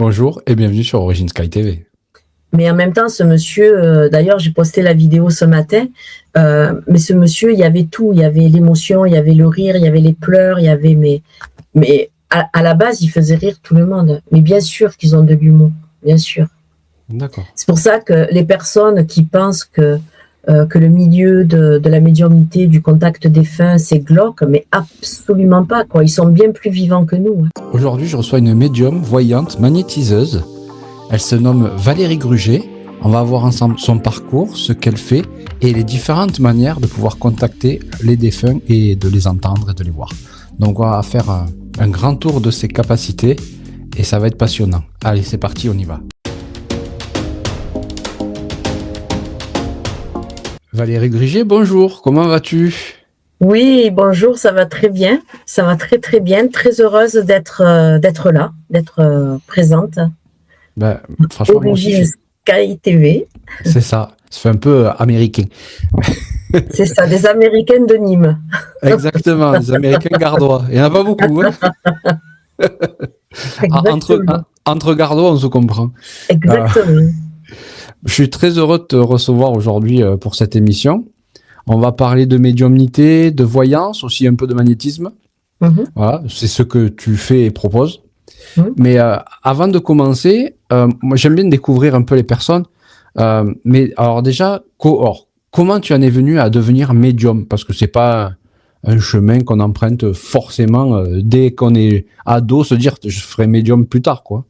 Bonjour et bienvenue sur Origin Sky TV. Mais en même temps, ce monsieur, d'ailleurs, j'ai posté la vidéo ce matin, mais ce monsieur, il y avait tout. Il y avait l'émotion, il y avait le rire, il y avait les pleurs, il y avait... Mais à la base, il faisait rire tout le monde. Mais bien sûr qu'ils ont de l'humour, bien sûr. D'accord. C'est pour ça que les personnes qui pensent que le milieu de la médiumnité, du contact défunt, c'est glauque, mais absolument pas, quoi. Ils sont bien plus vivants que nous. Aujourd'hui, je reçois une médium voyante magnétiseuse. Elle se nomme Valérie Gruget. On va voir ensemble son parcours, ce qu'elle fait et les différentes manières de pouvoir contacter les défunts et de les entendre et de les voir. Donc on va faire un grand tour de ses capacités et ça va être passionnant. Allez, c'est parti, on y va. Valérie Gruget, bonjour, comment vas-tu ? Oui, bonjour, ça va très bien. Ça va très très bien. Très heureuse d'être là, d'être présente. Ben, franchement, moi aussi, Origin Sky TV. c'est ça. Ça fait un peu américain. C'est ça, des Américaines de Nîmes. Exactement, des Américains gardois. Il n'y en a pas beaucoup. Hein. Entre gardois, on se comprend. Exactement. Je suis très heureux de te recevoir aujourd'hui pour cette émission. On va parler de médiumnité, de voyance, aussi un peu de magnétisme. Voilà, c'est ce que tu fais et proposes. Mais avant de commencer, moi j'aime bien découvrir un peu les personnes. Mais alors déjà, comment tu en es venu à devenir médium? Parce que c'est pas un chemin qu'on emprunte forcément dès qu'on est ado, se dire je ferai médium plus tard, quoi.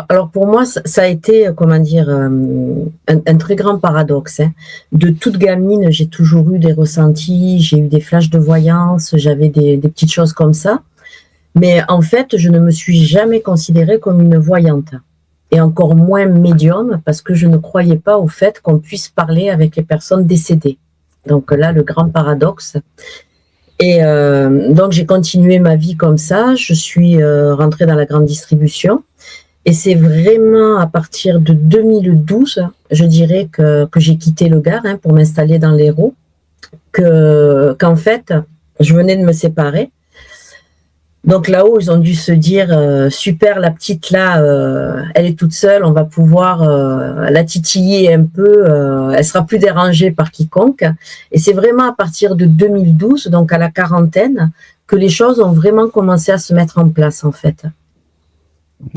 Alors pour moi, ça a été, comment dire, un très grand paradoxe. Hein. De toute gamine, j'ai toujours eu des ressentis, j'ai eu des flashs de voyance, j'avais des petites choses comme ça. Mais en fait, je ne me suis jamais considérée comme une voyante. Et encore moins médium, parce que je ne croyais pas au fait qu'on puisse parler avec les personnes décédées. Donc là, le grand paradoxe. Et donc, j'ai continué ma vie comme ça. Je suis rentrée dans la grande distribution. Et c'est vraiment à partir de 2012, je dirais, que j'ai quitté le Gard pour m'installer dans l'Hérault, qu'en fait, je venais de me séparer. Donc là-haut, ils ont dû se dire super, la petite là, elle est toute seule, on va pouvoir la titiller un peu, elle sera plus dérangée par quiconque. Et c'est vraiment à partir de 2012, donc à la quarantaine, que les choses ont vraiment commencé à se mettre en place en fait.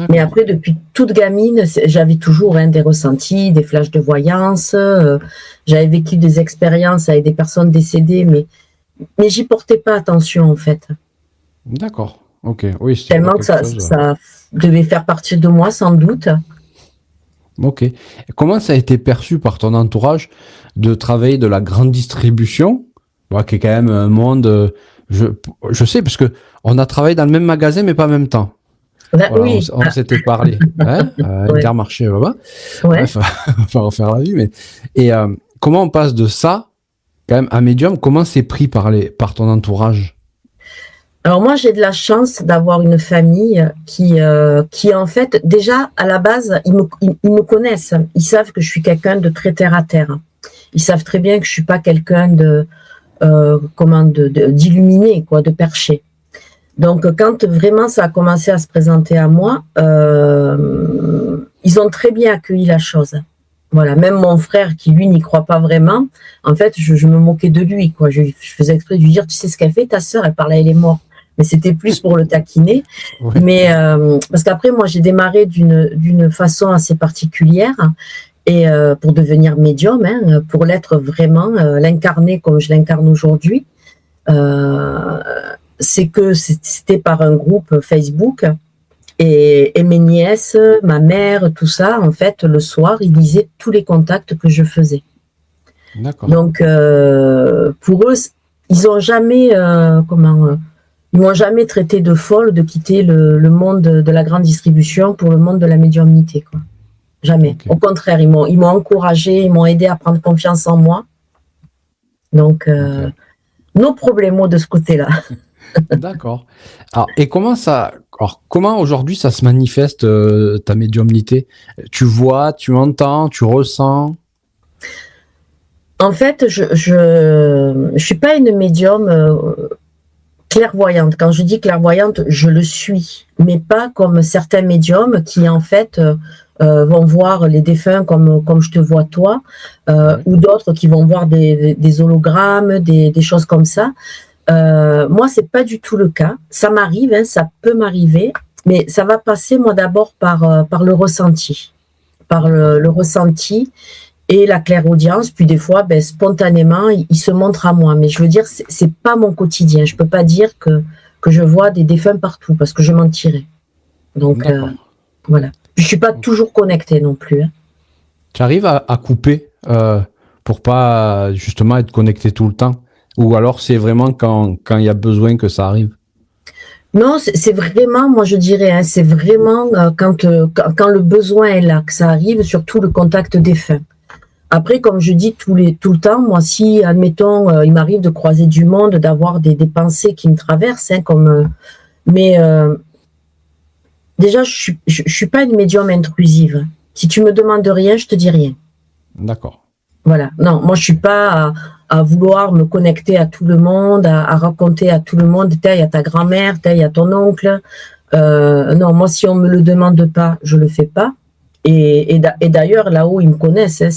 Mais après, depuis toute gamine, j'avais toujours des ressentis, des flashs de voyance, j'avais vécu des expériences avec des personnes décédées, mais j'y portais pas attention en fait. D'accord, ok. Oui, tellement que ça devait faire partie de moi, sans doute. Ok. Et comment ça a été perçu par ton entourage de travailler de la grande distribution, qui est quand même un monde, je sais, parce que on a travaillé dans le même magasin, mais pas en même temps. Voilà, Oui. on s'était parlé, Intermarché, là-bas. Ouais. Bref, on va refaire la vie, mais... Et comment on passe de ça, quand même, à médium, comment c'est pris par ton entourage? Alors moi, j'ai de la chance d'avoir une famille qui en fait, déjà, à la base, ils me connaissent. Ils savent que je suis quelqu'un de très terre à terre. Ils savent très bien que je suis pas quelqu'un d'illuminé, quoi, de perché. Donc, quand vraiment ça a commencé à se présenter à moi, ils ont très bien accueilli la chose. Voilà, même mon frère qui, lui, n'y croit pas vraiment, en fait, je me moquais de lui, quoi. Je faisais exprès de lui dire, tu sais ce qu'elle fait, ta sœur, elle parle, elle est morte. Mais c'était plus pour le taquiner. Oui. Mais parce qu'après, moi, j'ai démarré d'une façon assez particulière et pour devenir médium, pour l'être vraiment, l'incarner comme je l'incarne aujourd'hui. C'est que c'était par un groupe Facebook et mes nièces, ma mère, tout ça, en fait, le soir, ils lisaient tous les contacts que je faisais. D'accord. Donc, pour eux, ils n'ont jamais, ils m'ont jamais traité de folle de quitter le monde de la grande distribution pour le monde de la médiumnité, quoi. Jamais. Okay. Au contraire, ils m'ont encouragé, ils m'ont aidé à prendre confiance en moi. Donc, nos problèmes de ce côté-là. D'accord. Alors, et comment aujourd'hui ça se manifeste ta médiumnité? Tu vois, tu entends, tu ressens? En fait, je suis pas une médium Clairvoyante. Quand je dis clairvoyante, je le suis, mais pas comme certains médiums qui en fait vont voir les défunts comme je te vois toi, ou d'autres qui vont voir des hologrammes, des choses comme ça. Moi, c'est pas du tout le cas. Ça m'arrive, hein, ça peut m'arriver, mais ça va passer moi d'abord par le ressenti, par le ressenti et la clairaudience. Puis des fois, ben, spontanément, il se montre à moi. Mais je veux dire, c'est pas mon quotidien. Je peux pas dire que je vois des défunts partout parce que je mentirais. Donc voilà. Je suis pas toujours connectée non plus. Hein. Tu arrives à couper pour pas justement être connecté tout le temps? Ou alors c'est vraiment quand il y a besoin que ça arrive? Non, c'est vraiment, moi je dirais, hein, c'est vraiment quand le besoin est là, que ça arrive, surtout le contact défunt. Après, comme je dis tout le temps, moi si, admettons, il m'arrive de croiser du monde, d'avoir des pensées qui me traversent, hein, mais déjà, je suis pas une médium intrusive. Si tu me demandes rien, je te dis rien. D'accord. Voilà. Non, moi je suis pas à vouloir me connecter à tout le monde, à raconter à tout le monde, il y a ta grand-mère, il y a ton oncle. Non, moi si on me le demande pas, je le fais pas. Et d'ailleurs, là-haut, ils me connaissent. Hein,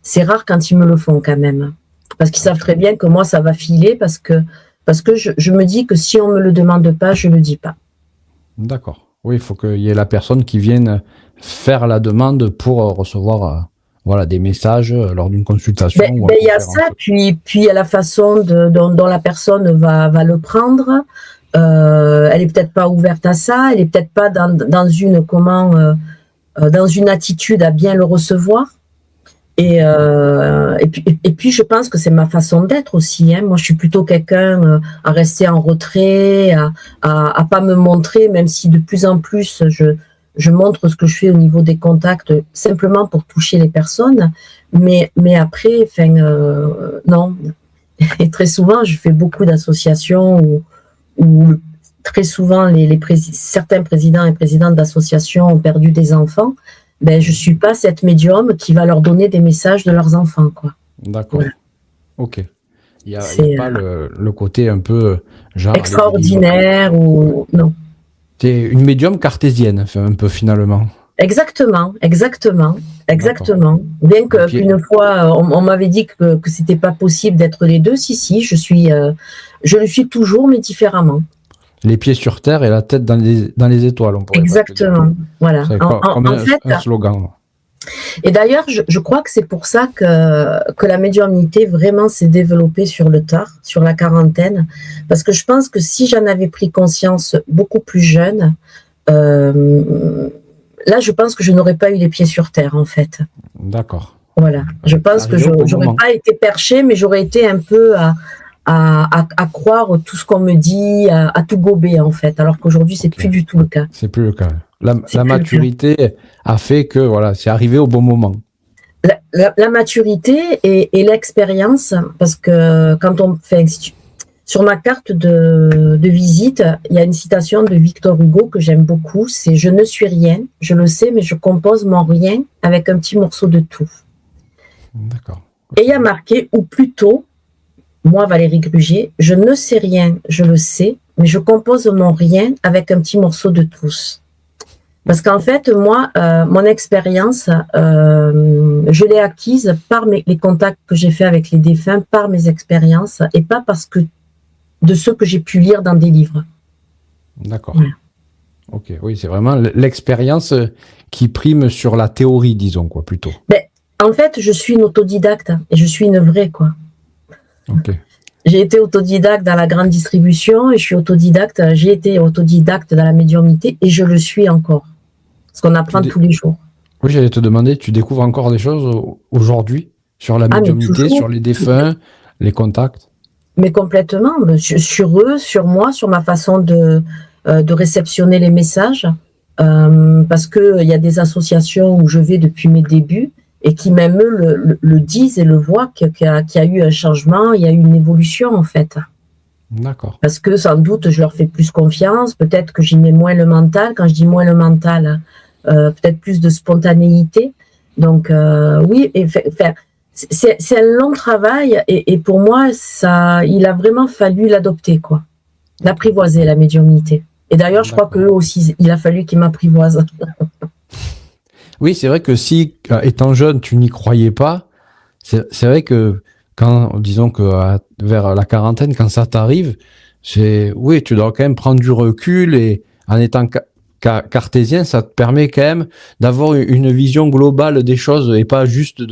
c'est rare quand ils me le font quand même. Parce qu'ils savent très bien que moi, ça va filer parce que je me dis que si on me le demande pas, je le dis pas. D'accord. Oui, il faut qu'il y ait la personne qui vienne faire la demande pour recevoir voilà, des messages lors d'une consultation. Il y a ça, puis il y a la façon dont la personne va le prendre. Elle est peut-être pas ouverte à ça, elle est peut-être pas dans une attitude à bien le recevoir. Et puis je pense que c'est ma façon d'être aussi. Hein. Moi, je suis plutôt quelqu'un à rester en retrait, à pas me montrer, même si de plus en plus je montre ce que je fais au niveau des contacts, simplement pour toucher les personnes. Mais après, non. Et très souvent, je fais beaucoup d'associations où très souvent certains présidents et présidentes d'associations ont perdu des enfants. Ben, je suis pas cette médium qui va leur donner des messages de leurs enfants, quoi. D'accord. Voilà. Ok. Il n'y a pas le côté un peu genre extraordinaire ou non. C'est une médium cartésienne, un peu finalement. Exactement. Bien qu'une fois, on m'avait dit que c'était pas possible d'être les deux. Si, je le suis toujours, mais différemment. Les pieds sur terre et la tête dans les étoiles, on pourrait. Exactement. Voilà. Comme un slogan. Et d'ailleurs, je crois que c'est pour ça que la médiumnité vraiment s'est développée sur le tard, sur la quarantaine, parce que je pense que si j'en avais pris conscience beaucoup plus jeune, là, je pense que je n'aurais pas eu les pieds sur terre, en fait. D'accord. Voilà. Je pense que j'aurais pas été perchée, mais j'aurais été un peu à croire tout ce qu'on me dit, à tout gober, en fait, alors qu'aujourd'hui, c'est plus du tout le cas. C'est plus le cas. La maturité a fait que voilà, c'est arrivé au bon moment. La maturité et l'expérience, parce que quand on fait sur ma carte de visite, il y a une citation de Victor Hugo que j'aime beaucoup, c'est « Je ne suis rien, je le sais, mais je compose mon rien avec un petit morceau de tout ». D'accord. Et il y a marqué, ou plutôt, moi Valérie Grugier, « Je ne sais rien, je le sais, mais je compose mon rien avec un petit morceau de tous ». Parce qu'en fait, moi, mon expérience, je l'ai acquise par les contacts que j'ai faits avec les défunts, par mes expériences, et pas parce que de ce que j'ai pu lire dans des livres. D'accord. Voilà. Ok, oui, c'est vraiment l'expérience qui prime sur la théorie, disons, quoi, plutôt. En fait, je suis une autodidacte, et je suis une vraie, quoi. Ok. J'ai été autodidacte dans la grande distribution, et j'ai été autodidacte dans la médiumnité, et je le suis encore. Parce qu'on apprend tous les jours. Oui, j'allais te demander, tu découvres encore des choses aujourd'hui sur la médiumnité, sur les défunts, les contacts? Mais complètement, sur eux, sur moi, sur ma façon de réceptionner les messages, parce qu'il y a des associations où je vais depuis mes débuts et qui même eux le disent et le voient qu'il y a eu un changement, il y a eu une évolution en fait. D'accord. Parce que sans doute je leur fais plus confiance, peut-être que j'y mets moins le mental. Quand je dis moins le mental, peut-être plus de spontanéité. Donc oui, c'est un long travail et pour moi il a vraiment fallu l'adopter, quoi. d'apprivoiser la médiumnité. Et d'ailleurs, je crois qu'eux aussi, il a fallu qu'ils m'apprivoisent. Oui, c'est vrai que si, étant jeune, tu n'y croyais pas, c'est vrai que quand, disons que vers la quarantaine, quand ça t'arrive, oui, tu dois quand même prendre du recul et en étant cartésien, ça te permet quand même d'avoir une vision globale des choses et pas juste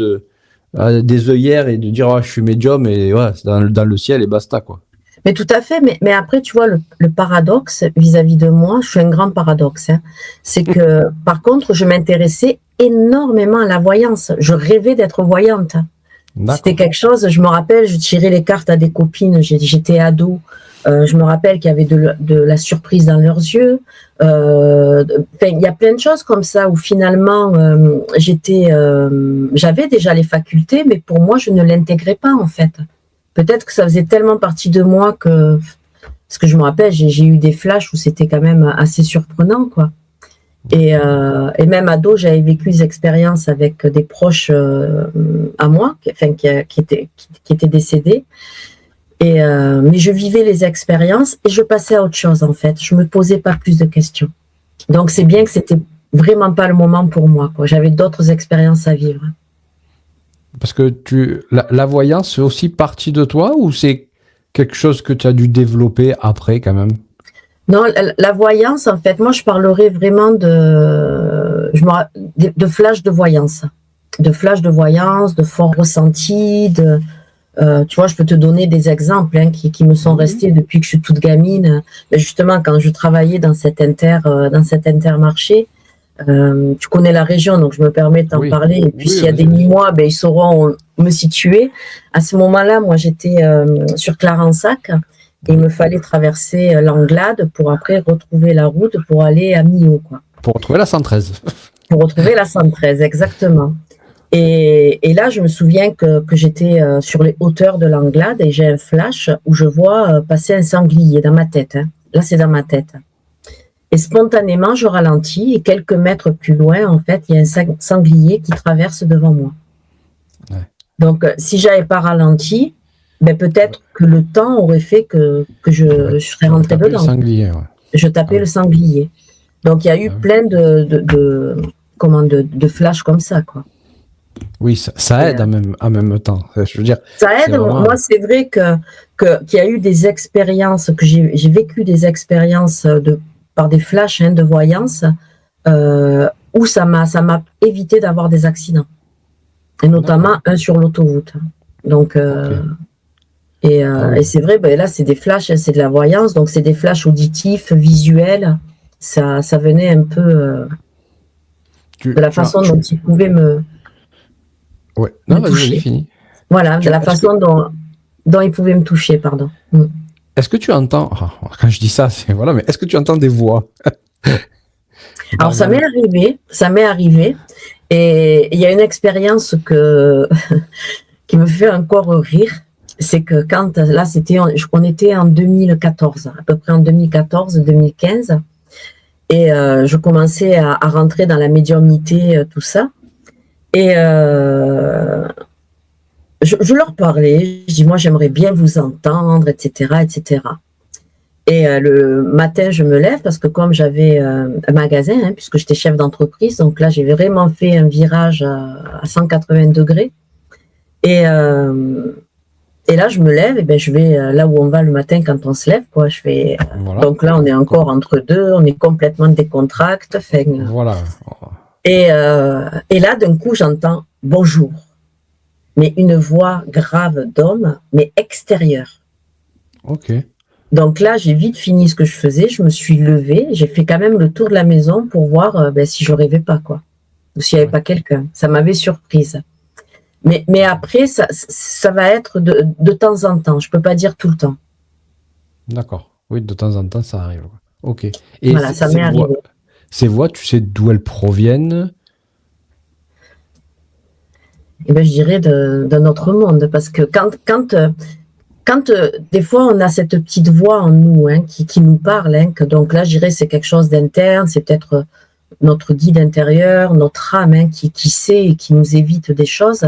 des œillères et de dire je suis médium et ouais, c'est dans le ciel et basta quoi. Mais tout à fait, mais après, tu vois, le paradoxe vis-à-vis de moi, je suis un grand paradoxe, hein, c'est que, par contre, je m'intéressais énormément à la voyance. Je rêvais d'être voyante. C'était quelque chose, je me rappelle, je tirais les cartes à des copines, j'étais ado, je me rappelle qu'il y avait de la surprise dans leurs yeux. Il y a plein de choses comme ça où finalement, j'avais déjà les facultés, mais pour moi, je ne l'intégrais pas en fait. Peut-être que ça faisait tellement partie de moi que, parce que je me rappelle, j'ai eu des flashs où c'était quand même assez surprenant, quoi. Et même ado, j'avais vécu des expériences avec des proches à moi, qui étaient décédés. Mais je vivais les expériences et je passais à autre chose, en fait. Je me posais pas plus de questions. Donc, c'est bien que c'était vraiment pas le moment pour moi, quoi. J'avais d'autres expériences à vivre. Parce que la voyance fait aussi partie de toi ou c'est quelque chose que tu as dû développer après quand même? Non, la voyance, en fait, moi je parlerais vraiment de flash de voyance. De flash de voyance, de forts ressentis, tu vois, je peux te donner des exemples qui me sont restés depuis que je suis toute gamine. Mais justement, quand je travaillais dans cet intermarché, tu connais la région, donc je me permets de t'en parler. Et puis, s'il y a des Nîmois, ils sauront me situer. À ce moment-là, moi, j'étais sur Clarensac et il me fallait traverser l'Anglade pour après retrouver la route pour aller à Millau, quoi. Pour retrouver la 113. Pour retrouver la 113, exactement. Et là, je me souviens que j'étais sur les hauteurs de l'Anglade et j'ai un flash où je vois passer un sanglier dans ma tête. Hein. Là, c'est dans ma tête. Et spontanément, je ralentis et quelques mètres plus loin, en fait, il y a un sanglier qui traverse devant moi. Ouais. Donc, si j'avais pas ralenti, peut-être que le temps aurait fait que je serais rentrée dedans. Le sanglier, ouais. Je tapais le sanglier. Donc, il y a eu plein de flashs comme ça, quoi. Oui, ça aide en même temps. Je veux dire, ça aide. Vraiment... Moi, c'est vrai qu'il y a eu des expériences, que j'ai vécu des expériences par des flashs de voyance où ça m'a évité d'avoir des accidents. Et notamment un sur l'autoroute. Donc, et c'est vrai, là, c'est des flashs, c'est de la voyance, donc c'est des flashs auditifs, visuels. Ça venait un peu de la façon dont ils pouvaient me toucher. Fini. Voilà, de la façon dont ils pouvaient me toucher, pardon. Est-ce que tu entends, quand je dis ça, mais est-ce que tu entends des voix? Alors, ça m'est arrivé, et il y a une expérience qui me fait encore rire, c'est que on était en 2014, à peu près en 2014-2015, et je commençais à rentrer dans la médiumnité, tout ça, et je leur parlais, je dis, moi, j'aimerais bien vous entendre, etc., etc. Et le matin, je me lève parce que comme j'avais un magasin, puisque j'étais chef d'entreprise, donc là, j'ai vraiment fait un virage à 180 degrés. Et là, je me lève, et je vais là où on va le matin quand on se lève, quoi. Voilà. Donc là, on est encore entre deux, on est complètement décontracté. Voilà. Et là, d'un coup, j'entends « bonjour ». Mais une voix grave d'homme, mais extérieure. Ok. Donc là, j'ai vite fini ce que je faisais, je me suis levée, j'ai fait quand même le tour de la maison pour voir si je rêvais pas, quoi. Ou s'il n'y avait pas quelqu'un. Ça m'avait surprise. Mais après, ça va être de temps en temps. Je peux pas dire tout le temps. D'accord. Oui, de temps en temps, ça arrive. Ok. Et voilà, ça m'est arrivé. Ces voix, tu sais d'où elles proviennent? Je dirais d'un autre monde, parce que quand des fois on a cette petite voix en nous qui nous parle, donc là je dirais c'est quelque chose d'interne, c'est peut-être notre guide intérieur, notre âme, hein, qui sait et qui nous évite des choses.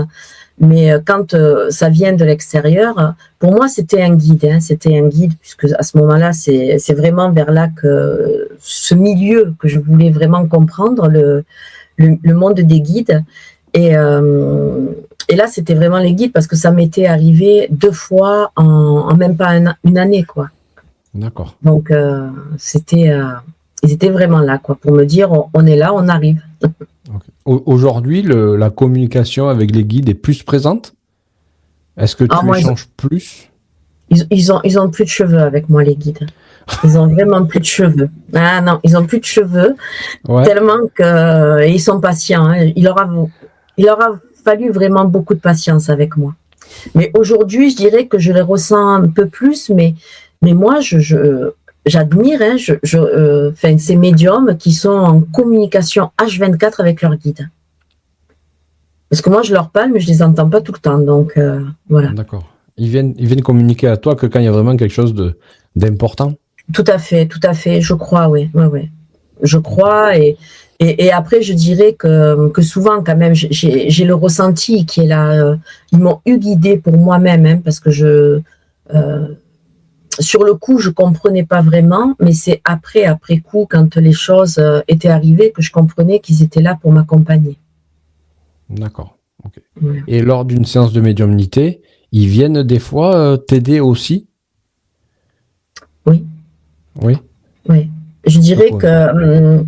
Mais quand ça vient de l'extérieur, pour moi, c'était un guide. Hein, c'était un guide, puisque à ce moment-là, c'est vraiment vers là que ce milieu que je voulais vraiment comprendre, le monde des guides. Et là, c'était vraiment les guides, parce que ça m'était arrivé 2 fois en même pas une année, quoi. D'accord. Donc, ils étaient vraiment là, quoi, pour me dire, on est là, on arrive. Okay. Aujourd'hui, la communication avec les guides est plus présente? Est-ce que tu échanges plus? Ils ont plus de cheveux avec moi, les guides. Ils ont vraiment plus de cheveux. Ah non, ils ont plus de cheveux, tellement que ils sont patients. Hein. Il leur a fallu vraiment beaucoup de patience avec moi. Mais aujourd'hui, je dirais que je les ressens un peu plus, mais moi, j'admire ces médiums qui sont en communication H24 avec leur guide. Parce que moi, je leur parle, mais je les entends pas tout le temps. Donc, voilà. D'accord. Ils viennent communiquer à toi que quand il y a vraiment quelque chose d'important? Tout à fait, je crois, oui. Je crois, et après, je dirais que souvent, quand même, j'ai le ressenti qui est là. Ils m'ont eu guidée pour moi-même, hein, parce que sur le coup, je comprenais pas vraiment, mais c'est après coup, quand les choses étaient arrivées, que je comprenais qu'ils étaient là pour m'accompagner. D'accord. Okay. Ouais. Et lors d'une séance de médiumnité, ils viennent des fois t'aider aussi? Oui. Oui. Oui. Je dirais que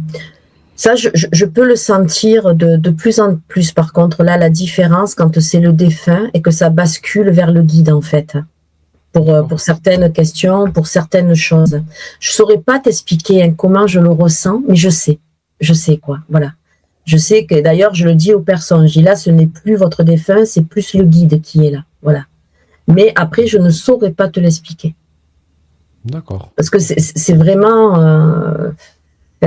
ça, je peux le sentir de plus en plus. Par contre, là, la différence, quand c'est le défunt et que ça bascule vers le guide, en fait. Pour certaines questions, pour certaines choses. Je saurais pas t'expliquer, hein, comment je le ressens, mais je sais quoi, voilà. Je sais que, d'ailleurs, je le dis aux personnes, je dis là, ce n'est plus votre défunt, c'est plus le guide qui est là, voilà. Mais après, je ne saurais pas te l'expliquer. D'accord. Parce que c'est vraiment,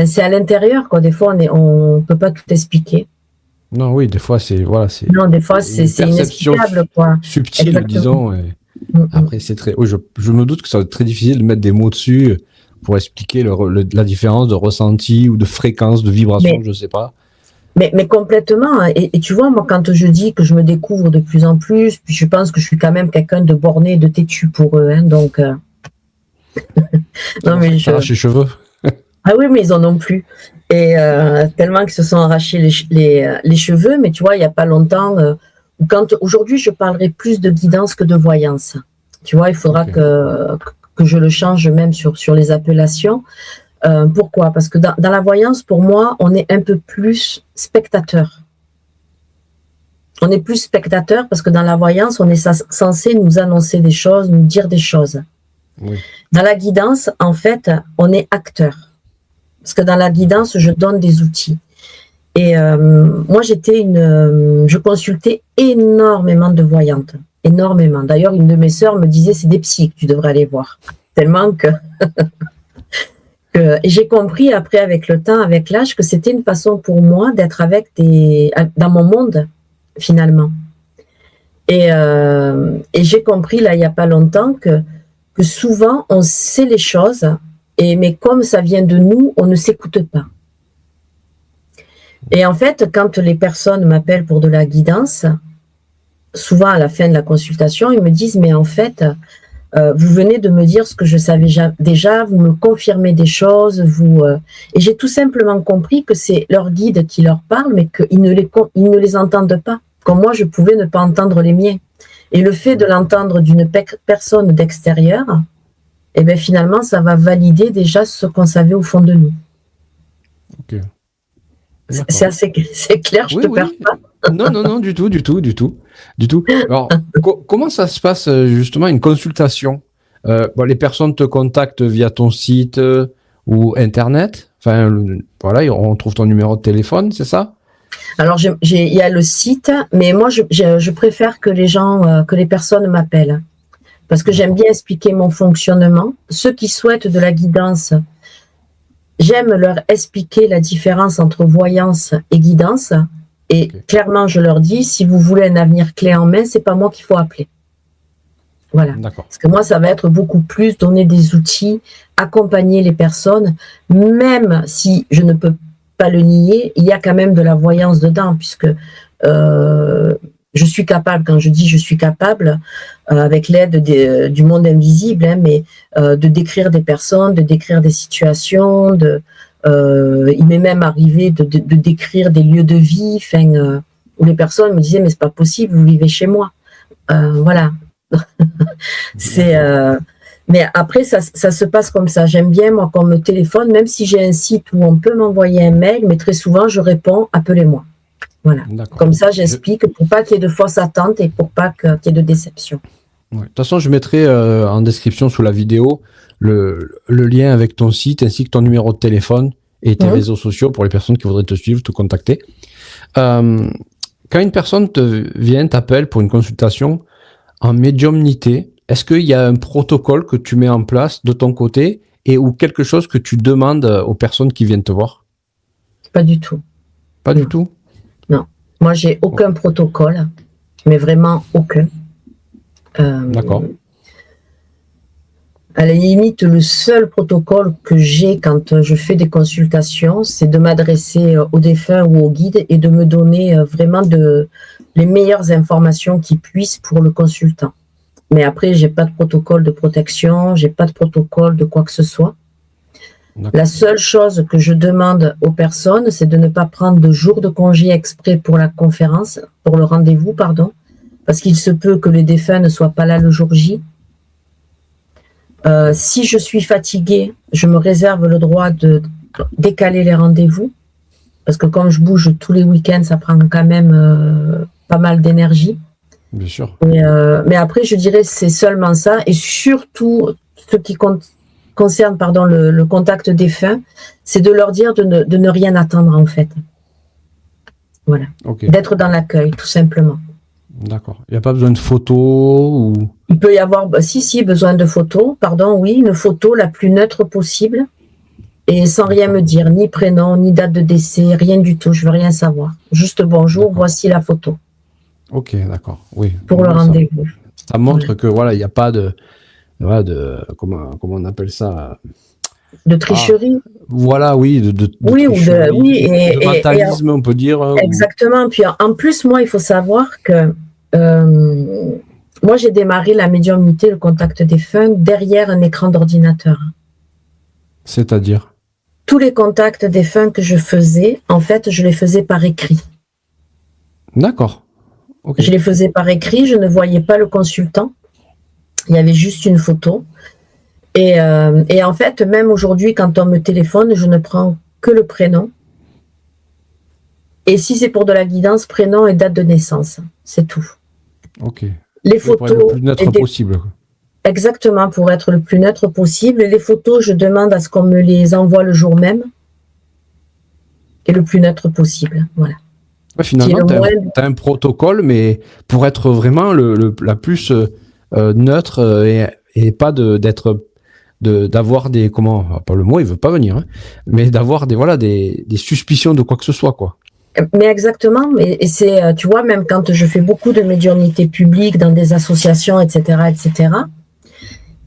c'est à l'intérieur, quoi. Des fois, on peut pas tout expliquer. Non, oui, des fois, c'est non, des fois, c'est inexplicable, quoi. Subtile, exactement. Disons. Après, c'est très. Oui, je me doute que ça va être très difficile de mettre des mots dessus pour expliquer la différence de ressenti ou de fréquence, de vibration, je sais pas. Mais complètement. Et tu vois, moi, quand je dis que je me découvre de plus en plus, puis je pense que je suis quand même quelqu'un de borné, de têtu pour eux, hein, donc. Non, mais je. Arrache les cheveux. Ah oui, mais ils en ont plus. Et tellement qu'ils se sont arrachés les cheveux, mais tu vois, il y a pas longtemps. Aujourd'hui, je parlerai plus de guidance que de voyance. Tu vois, il faudra que je le change même sur les appellations. Pourquoi? Parce que dans la voyance, pour moi, on est un peu plus spectateur. On est plus spectateur parce que dans la voyance, on est censé nous annoncer des choses, nous dire des choses. Oui. Dans la guidance, en fait, on est acteur. Parce que dans la guidance, je donne des outils. Et moi, je consultais énormément de voyantes. Énormément. D'ailleurs, une de mes sœurs me disait, c'est des psys que tu devrais aller voir. Tellement que... Et j'ai compris après, avec le temps, avec l'âge, que c'était une façon pour moi d'être dans mon monde, finalement. Et j'ai compris, là, il n'y a pas longtemps, que souvent, on sait les choses, mais comme ça vient de nous, on ne s'écoute pas. Et en fait, quand les personnes m'appellent pour de la guidance, souvent à la fin de la consultation, ils me disent, mais en fait, vous venez de me dire ce que je savais déjà, vous me confirmez des choses, et j'ai tout simplement compris que c'est leur guide qui leur parle, mais qu'ils ne les entendent pas, comme moi je pouvais ne pas entendre les miens. Et le fait de l'entendre d'une personne d'extérieur, eh bien finalement, ça va valider déjà ce qu'on savait au fond de nous. Ok. C'est clair, je te perds pas. Non, du tout. Alors, comment ça se passe justement une consultation? Les personnes te contactent via ton site ou internet. Enfin, voilà, on trouve ton numéro de téléphone, c'est ça? Alors, il y a le site, mais moi, je préfère que les personnes m'appellent parce que j'aime bien expliquer mon fonctionnement. Ceux qui souhaitent de la guidance, j'aime leur expliquer la différence entre voyance et guidance. Et clairement, je leur dis, si vous voulez un avenir clé en main, c'est pas moi qu'il faut appeler. Voilà. Parce que moi, ça va être beaucoup plus donner des outils, accompagner les personnes, même si je ne peux pas le nier, il y a quand même de la voyance dedans, puisque je suis capable, quand je dis je suis capable, avec l'aide du monde invisible, hein, mais de décrire des personnes, de décrire des situations, il m'est même arrivé de décrire des lieux de vie, où les personnes me disaient mais c'est pas possible, vous vivez chez moi. Voilà. Mais après ça se passe comme ça. J'aime bien moi qu'on me téléphone, même si j'ai un site où on peut m'envoyer un mail, mais très souvent je réponds appelez-moi. Voilà. Comme ça j'explique pour pas qu'il y ait de fausses attentes et pour pas qu'il y ait de déception. Ouais. De toute façon, je mettrai en description sous la vidéo le lien avec ton site ainsi que ton numéro de téléphone et tes réseaux sociaux pour les personnes qui voudraient te suivre, te contacter. Quand une personne t'appelle pour une consultation en médiumnité, est-ce qu'il y a un protocole que tu mets en place de ton côté ou quelque chose que tu demandes aux personnes qui viennent te voir? Pas du tout. Pas du tout? Non. Moi, j'ai aucun protocole, mais vraiment aucun. D'accord. À la limite, le seul protocole que j'ai quand je fais des consultations, c'est de m'adresser aux défunts ou aux guides et de me donner vraiment les meilleures informations qu'ils puissent pour le consultant. Mais après, j'ai pas de protocole de protection, j'ai pas de protocole de quoi que ce soit. La seule chose que je demande aux personnes, c'est de ne pas prendre de jours de congé exprès pour la conférence, pour le rendez-vous, pardon, parce qu'il se peut que les défunts ne soient pas là le jour J. Si je suis fatiguée, je me réserve le droit de décaler les rendez-vous, parce que comme je bouge tous les week-ends, ça prend quand même pas mal d'énergie. Bien sûr. Mais après, je dirais c'est seulement ça, et surtout ce qui concerne le contact défunt, c'est de leur dire de ne rien attendre en fait. Voilà. Okay. D'être dans l'accueil, tout simplement. D'accord. Il n'y a pas besoin de photos ou... Il peut y avoir, si, besoin de photos, oui, une photo la plus neutre possible et sans rien me dire, ni prénom, ni date de décès, rien du tout, je veux rien savoir. Juste bonjour, voici la photo. Ok, d'accord, oui. Pour le rendez-vous. Ça montre que voilà, il n'y a pas de comment on appelle ça? De tricherie. Voilà, oui, de mentalisme, on peut dire. Exactement. Puis en plus, moi, il faut savoir que moi, j'ai démarré la médiumnité, le contact défunt, derrière un écran d'ordinateur. C'est-à-dire? Tous les contacts défunts que je faisais, en fait, je les faisais par écrit. D'accord. Okay. Je les faisais par écrit, je ne voyais pas le consultant. Il y avait juste une photo. Et en fait, même aujourd'hui, quand on me téléphone, je ne prends que le prénom. Et si c'est pour de la guidance, prénom et date de naissance. C'est tout. Ok. Les photos. Pour être le plus neutre possible. Exactement, pour être le plus neutre possible. Et les photos, je demande à ce qu'on me les envoie le jour même. Et le plus neutre possible. Voilà. Ouais, finalement, tu as un protocole, mais pour être vraiment la plus neutre et pas d'avoir des... Comment... Pas le mot, il veut pas venir. Hein, mais d'avoir des suspicions de quoi que ce soit, quoi. Mais exactement, et c'est, tu vois, même quand je fais beaucoup de médiumnité publique dans des associations, etc.,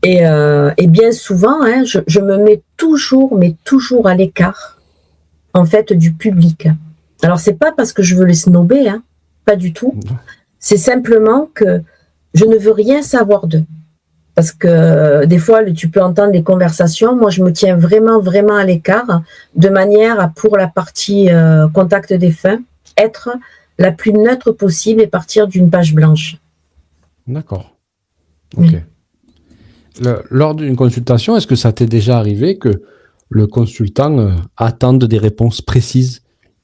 et bien souvent, hein, je me mets toujours à l'écart, en fait, du public. Alors, c'est pas parce que je veux les snober, hein, pas du tout. C'est simplement que je ne veux rien savoir d'eux. Parce que des fois, tu peux entendre des conversations. Moi, je me tiens vraiment à l'écart, de manière à, pour la partie contact défunt, être la plus neutre possible et partir d'une page blanche. D'accord. Ok. Oui. Lors d'une consultation, est-ce que ça t'est déjà arrivé que le consultant attende des réponses précises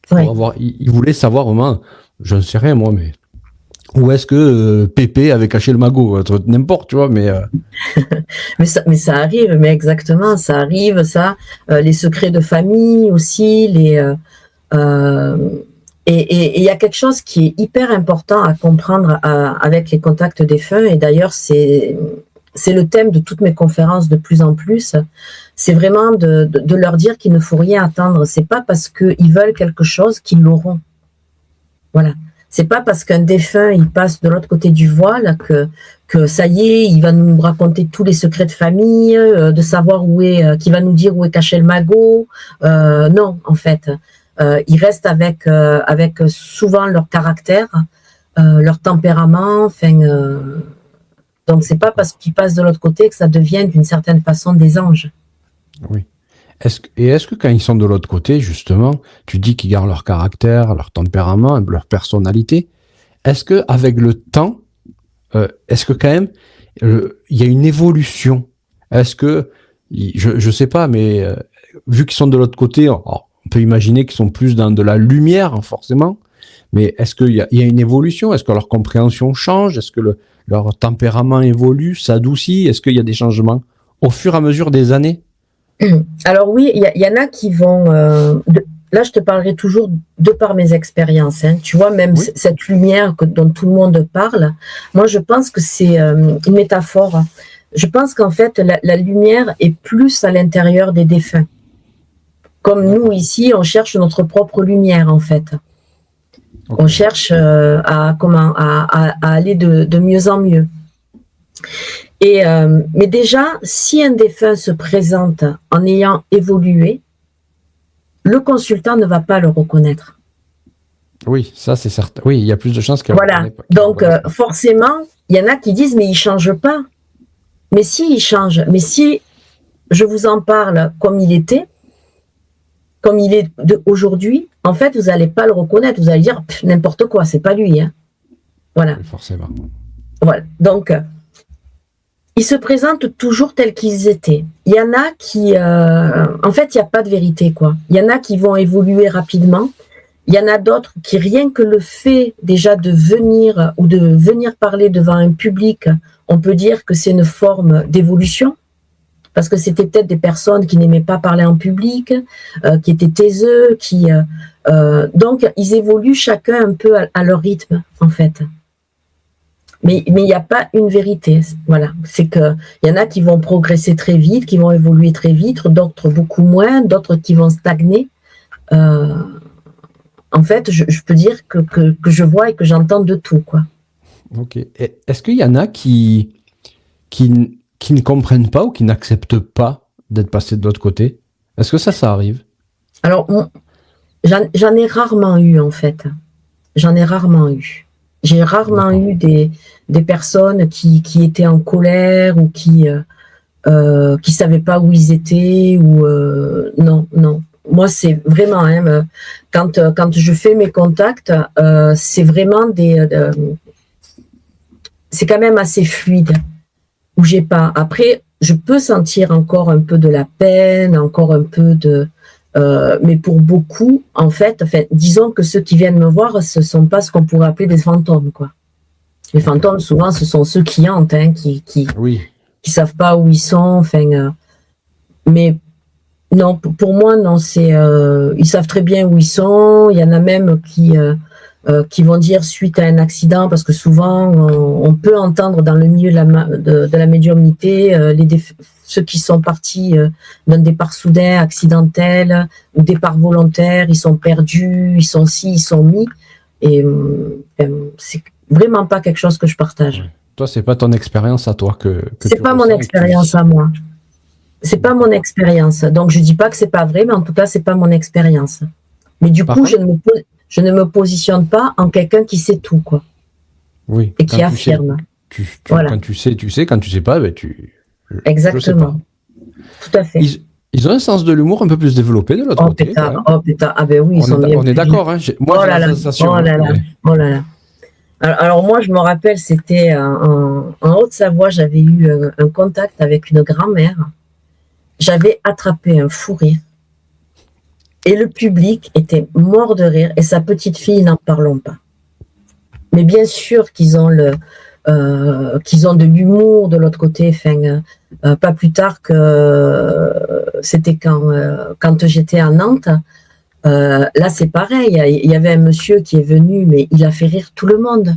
pour il voulait savoir vraiment, je ne sais rien moi, mais... Ou est-ce que Pépé avait caché le magot, n'importe, tu vois, mais... mais ça arrive, mais exactement, ça arrive, ça. Les secrets de famille aussi, et il y a quelque chose qui est hyper important à comprendre avec les contacts défunts, et d'ailleurs, c'est le thème de toutes mes conférences de plus en plus, c'est vraiment de leur dire qu'il ne faut rien attendre. C'est pas parce qu'ils veulent quelque chose qu'ils l'auront. Voilà. C'est pas parce qu'un défunt il passe de l'autre côté du voile que ça y est, il va nous raconter tous les secrets de famille, de savoir qu'il va nous dire où est caché le magot. Non, en fait, ils restent avec souvent leur caractère, leur tempérament. Enfin, donc c'est pas parce qu'ils passent de l'autre côté que ça devient d'une certaine façon des anges. Oui. Est-ce que quand ils sont de l'autre côté, justement, tu dis qu'ils gardent leur caractère, leur tempérament, leur personnalité, est-ce que avec le temps, est-ce que quand même il y a une évolution? Est-ce que je sais pas, mais vu qu'ils sont de l'autre côté, on peut imaginer qu'ils sont plus dans de la lumière, hein, forcément. Mais est-ce qu'il y a une évolution? Est-ce que leur compréhension change? Est-ce que leur tempérament évolue, s'adoucit? Est-ce qu'il y a des changements au fur et à mesure des années? Alors oui, il y en a qui vont... là, je te parlerai toujours de par mes expériences. Hein. Tu vois, même cette lumière dont tout le monde parle, moi, je pense que c'est une métaphore. Je pense qu'en fait, la lumière est plus à l'intérieur des défunts. Comme nous, ici, on cherche notre propre lumière, en fait. Okay. On cherche à aller de mieux en mieux. Mais déjà, si un défunt se présente en ayant évolué, le consultant ne va pas le reconnaître. Oui, ça c'est certain. Oui, il y a plus de chances qu'elle. Voilà. Donc forcément, il y en a qui disent mais il change pas. Mais si il change, mais si je vous en parle comme il était, comme il est aujourd'hui, en fait vous n'allez pas le reconnaître. Vous allez dire n'importe quoi, c'est pas lui. Hein. Voilà. Oui, forcément. Voilà. Donc ils se présentent toujours tels qu'ils étaient. Il y en a qui... en fait, il n'y a pas de vérité, quoi. Il y en a qui vont évoluer rapidement. Il y en a d'autres qui, rien que le fait déjà de venir ou de venir parler devant un public, on peut dire que c'est une forme d'évolution. Parce que c'était peut-être des personnes qui n'aimaient pas parler en public, qui étaient taiseux, donc, ils évoluent chacun un peu à leur rythme, en fait. Mais il n'y a pas une vérité, voilà. C'est que il y en a qui vont progresser très vite, qui vont évoluer très vite, d'autres beaucoup moins, d'autres qui vont stagner. En fait, je peux dire que je vois et que j'entends de tout, quoi. Ok. Est-ce qu'il y en a qui ne comprennent pas ou qui n'acceptent pas d'être passés de l'autre côté? Est-ce que ça arrive? Alors, j'en ai rarement eu, en fait. J'en ai rarement eu. J'ai rarement eu des personnes qui étaient en colère ou qui savaient pas où ils étaient ou non. Moi, c'est vraiment quand je fais mes contacts, c'est vraiment c'est quand même assez fluide. Où j'ai pas. Après, je peux sentir encore un peu de la peine, encore un peu de. Mais pour beaucoup, en fait, disons que ceux qui viennent me voir, ce sont pas ce qu'on pourrait appeler des fantômes, quoi. Les fantômes, souvent, ce sont ceux qui hantent, hein, qui savent pas où ils sont. Mais non, pour moi, non, c'est ils savent très bien où ils sont. Il y en a même qui vont dire suite à un accident, parce que souvent, on peut entendre dans le milieu de la médiumnité ceux qui sont partis d'un départ soudain, accidentel, ou départ volontaire, ils sont perdus, ils sont ci, ils sont mis. Et c'est vraiment pas quelque chose que je partage. Ouais. Toi, c'est pas ton expérience à toi que c'est pas mon expérience à moi. C'est pas mon expérience. Donc, je dis pas que c'est pas vrai, mais en tout cas, c'est pas mon expérience. Mais du coup, je ne me positionne pas en quelqu'un qui sait tout, quoi. Oui. Et qui affirme. Voilà. Quand tu sais. Quand tu sais pas, tu... Exactement. Tout à fait. Ils ont un sens de l'humour un peu plus développé de l'autre côté. Oh putain, ah ben oui, on est d'accord, hein. Moi, j'ai la sensation. Oh là là. Alors moi, je me rappelle, c'était en Haute-Savoie, j'avais eu un contact avec une grand-mère. J'avais attrapé un fou rire. Et le public était mort de rire. Et sa petite fille, n'en parlons pas. Mais bien sûr qu'ils ont de l'humour de l'autre côté. Pas plus tard que c'était quand j'étais à Nantes. Là, c'est pareil. Il y avait un monsieur qui est venu, mais il a fait rire tout le monde.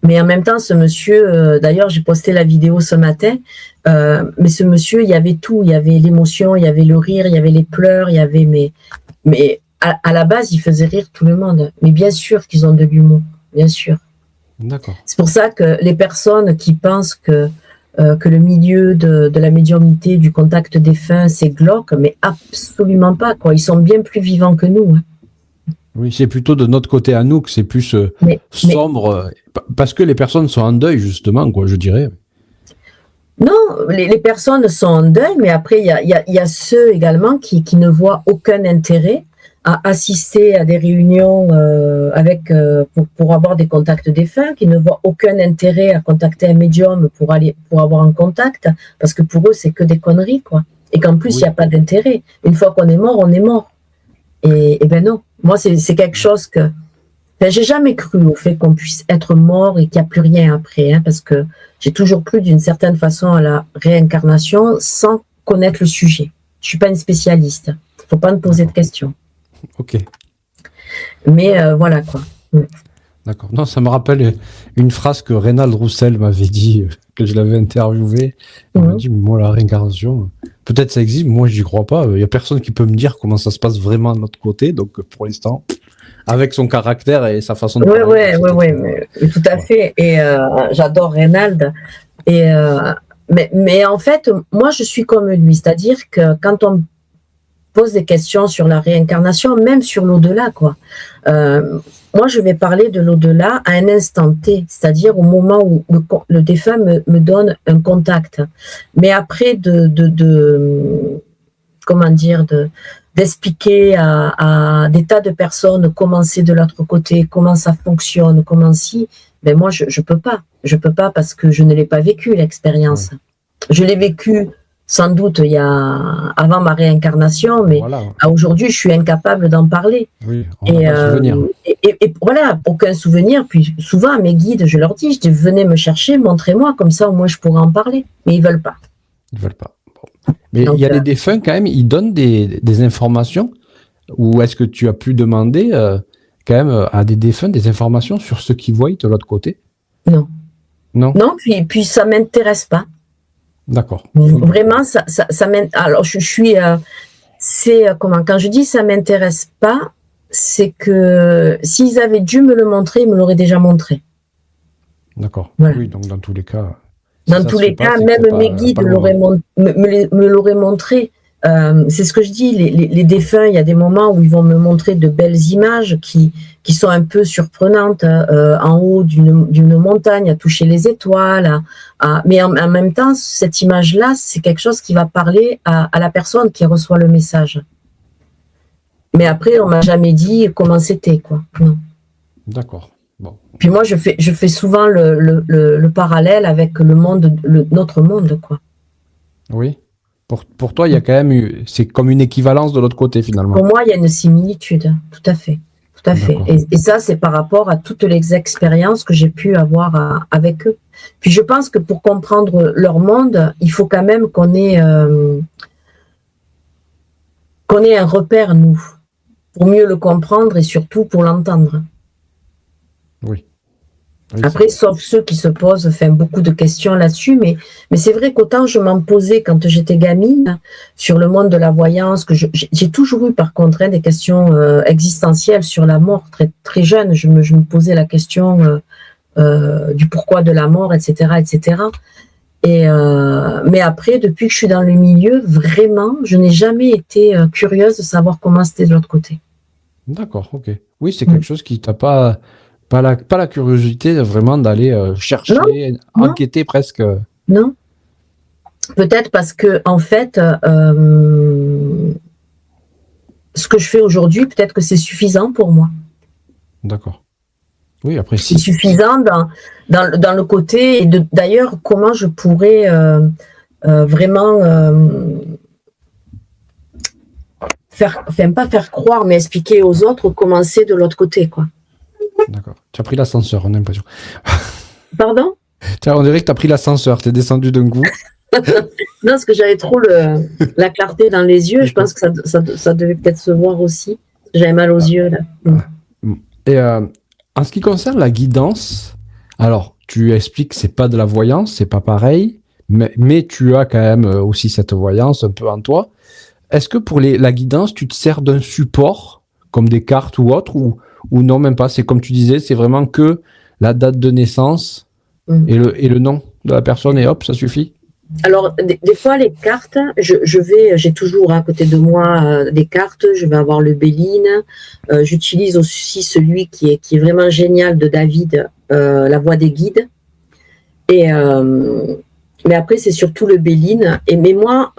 Mais en même temps, ce monsieur, d'ailleurs, j'ai posté la vidéo ce matin, mais ce monsieur, il y avait tout. Il y avait l'émotion, il y avait le rire, il y avait les pleurs, il y avait... Mais à la base, il faisait rire tout le monde. Mais bien sûr qu'ils ont de l'humour, bien sûr. D'accord. C'est pour ça que les personnes qui pensent que le milieu de la médiumnité, du contact défunt, c'est glauque, mais absolument pas, quoi. Ils sont bien plus vivants que nous. Hein. Oui, c'est plutôt de notre côté à nous que c'est plus sombre, parce que les personnes sont en deuil, justement, quoi, je dirais. Non, les personnes sont en deuil, mais après, il y a ceux également qui ne voient aucun intérêt à assister à des réunions pour avoir des contacts défunts, qui ne voient aucun intérêt à contacter un médium pour avoir un contact, parce que pour eux, c'est que des conneries, quoi. Et qu'en plus, il n'y a pas d'intérêt. Une fois qu'on est mort, on est mort. Et ben non. Moi, c'est quelque chose que... j'ai jamais cru au fait qu'on puisse être mort et qu'il n'y a plus rien après, hein, parce que j'ai toujours cru d'une certaine façon à la réincarnation sans connaître le sujet. Je suis pas une spécialiste. Il ne faut pas me poser de questions. Ok. Mais voilà quoi. D'accord. Non, ça me rappelle une phrase que Reynald Roussel m'avait dit, que je l'avais interviewé. Il m'a dit, moi, la réincarnation, peut-être ça existe, moi, j'y crois pas. Il n'y a personne qui peut me dire comment ça se passe vraiment de l'autre côté. Donc, pour l'instant, avec son caractère et sa façon de parler. Oui, tout à fait. Et j'adore Reynald. Mais en fait, moi, je suis comme lui. C'est-à-dire que quand on pose des questions sur la réincarnation, même sur l'au-delà, quoi. Moi, je vais parler de l'au-delà à un instant T, c'est-à-dire au moment où le défunt me donne un contact. Mais après d'expliquer à des tas de personnes comment c'est de l'autre côté, comment ça fonctionne, ben moi, je peux pas. Je peux pas parce que je ne l'ai pas vécu, l'expérience. Je l'ai vécu sans doute avant ma réincarnation, mais aujourd'hui, je suis incapable d'en parler. Oui, on n'a pas de souvenir. Et voilà, aucun souvenir. Puis souvent, à mes guides, je leur dis, venez me chercher, montrez-moi, comme ça, au moins, je pourrais en parler. Mais ils veulent pas. Ils veulent pas. Bon. Mais il y a des défunts, quand même, ils donnent des informations. Ou est-ce que tu as pu demander, quand même, à des défunts des informations sur ce qu'ils voient de l'autre côté? Non. Non, puis ça m'intéresse pas. D'accord. Vraiment, ça m'intéresse. Alors, je suis... quand je dis ça m'intéresse pas, c'est que s'ils avaient dû me le montrer, ils me l'auraient déjà montré. D'accord. Voilà. Oui, donc dans tous les cas... Dans tous les cas, même mes guides me l'auraient montré. C'est ce que je dis, les défunts, il y a des moments où ils vont me montrer de belles images qui sont un peu surprenantes, en haut d'une montagne, à toucher les étoiles. Mais en même temps, cette image-là, c'est quelque chose qui va parler à la personne qui reçoit le message. Mais après, on m'a jamais dit comment c'était, quoi. Non. D'accord. Bon. Puis moi, je fais souvent le parallèle avec notre monde, quoi. Oui. Pour toi, il y a quand même c'est comme une équivalence de l'autre côté, finalement. Pour moi, il y a une similitude, tout à fait. Tout à fait. Et ça, c'est par rapport à toutes les expériences que j'ai pu avoir avec eux. Puis je pense que pour comprendre leur monde, il faut quand même qu'on ait un repère, nous, pour mieux le comprendre et surtout pour l'entendre. Oui. Après, sauf ceux qui se posent beaucoup de questions là-dessus, mais c'est vrai qu'autant je m'en posais quand j'étais gamine sur le monde de la voyance, que j'ai toujours eu par contre des questions existentielles sur la mort. Très, très jeune, je me posais la question du pourquoi de la mort, etc. etc. Mais après, depuis que je suis dans le milieu, vraiment, je n'ai jamais été curieuse de savoir comment c'était de l'autre côté. D'accord, ok. Oui, c'est quelque chose qui t'a pas la curiosité vraiment d'aller chercher, enquêter presque. Non. Peut-être parce que, en fait, ce que je fais aujourd'hui, peut-être que c'est suffisant pour moi. D'accord. Oui, après, c'est suffisant dans le côté, et d'ailleurs, comment je pourrais vraiment pas faire croire, mais expliquer aux autres comment c'est de l'autre côté, quoi. D'accord. Tu as pris l'ascenseur, on a l'impression. Pardon? On dirait que tu as pris l'ascenseur, tu es descendu d'un coup. Non, parce que j'avais trop la clarté dans les yeux. Je pense que ça devait peut-être se voir aussi. J'avais mal aux yeux, là. Et en ce qui concerne la guidance, alors, tu expliques que c'est pas de la voyance, c'est pas pareil, mais tu as quand même aussi cette voyance un peu en toi. Est-ce que pour la guidance, tu te sers d'un support, comme des cartes ou autre, ou non, même pas? C'est comme tu disais, c'est vraiment que la date de naissance et le nom de la personne, et hop, ça suffit? Alors, des fois, les cartes, j'ai toujours à côté de moi des cartes, je vais avoir le Béline, j'utilise aussi celui qui est vraiment génial de David, La Voix des guides. Mais après, c'est surtout le Béline. Mais moi,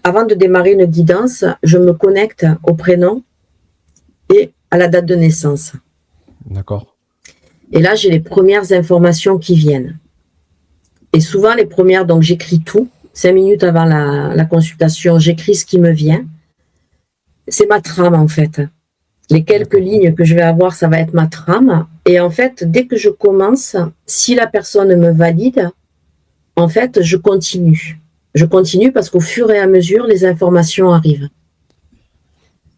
avant de démarrer une guidance, je me connecte au prénom et à la date de naissance. D'accord. Et là, j'ai les premières informations qui viennent. Et souvent, les premières, donc j'écris tout. 5 minutes avant la consultation, j'écris ce qui me vient. C'est ma trame, en fait. Les quelques lignes que je vais avoir, ça va être ma trame. Et en fait, dès que je commence, si la personne me valide, en fait, je continue. Je continue parce qu'au fur et à mesure, les informations arrivent.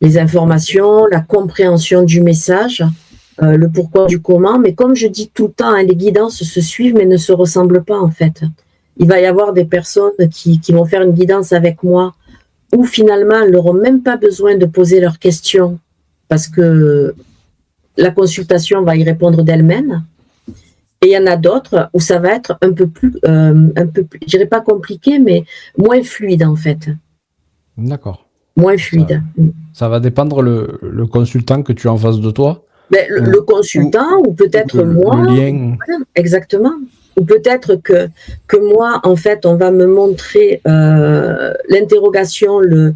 Les informations, la compréhension du message, le pourquoi du comment. Mais comme je dis tout le temps, les guidances se suivent mais ne se ressemblent pas, en fait. Il va y avoir des personnes qui vont faire une guidance avec moi où finalement, elles n'auront même pas besoin de poser leurs questions parce que la consultation va y répondre d'elle-même. Et il y en a d'autres où ça va être un peu plus, je dirais pas compliqué, mais moins fluide en fait. D'accord. Moins fluide. Ça va dépendre le consultant que tu as en face de toi. Ben, le consultant ou peut-être moi. Le lien. Voilà, exactement. Ou peut-être que moi, en fait, on va me montrer l'interrogation, le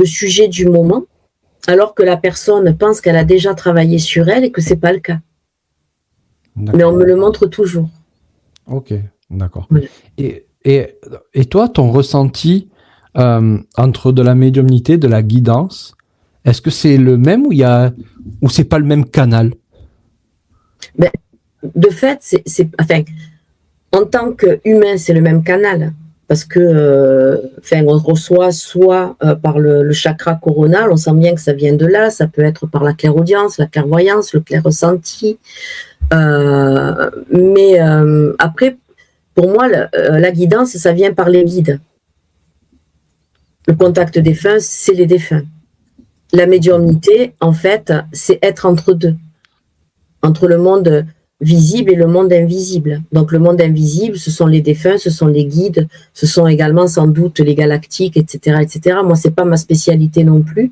sujet du moment, alors que la personne pense qu'elle a déjà travaillé sur elle et que c'est pas le cas. Mais on me le montre toujours. Ok, d'accord. Oui. Et toi, ton ressenti entre de la médiumnité, de la guidance, est-ce que c'est le même ou c'est pas le même canal? Ben, de fait, enfin, en tant qu'humain, c'est le même canal. Parce que, on reçoit soit par le chakra coronal, on sent bien que ça vient de là, ça peut être par la clairaudience, la clairvoyance, le clair ressenti. Mais après, pour moi, la guidance, ça vient par les guides. Le contact défunt, c'est les défunts. La médiumnité, en fait, c'est être entre deux. Entre le monde visible et le monde invisible. Donc le monde invisible, ce sont les défunts, ce sont les guides, ce sont également sans doute les galactiques, etc., etc. Moi, c'est pas ma spécialité non plus,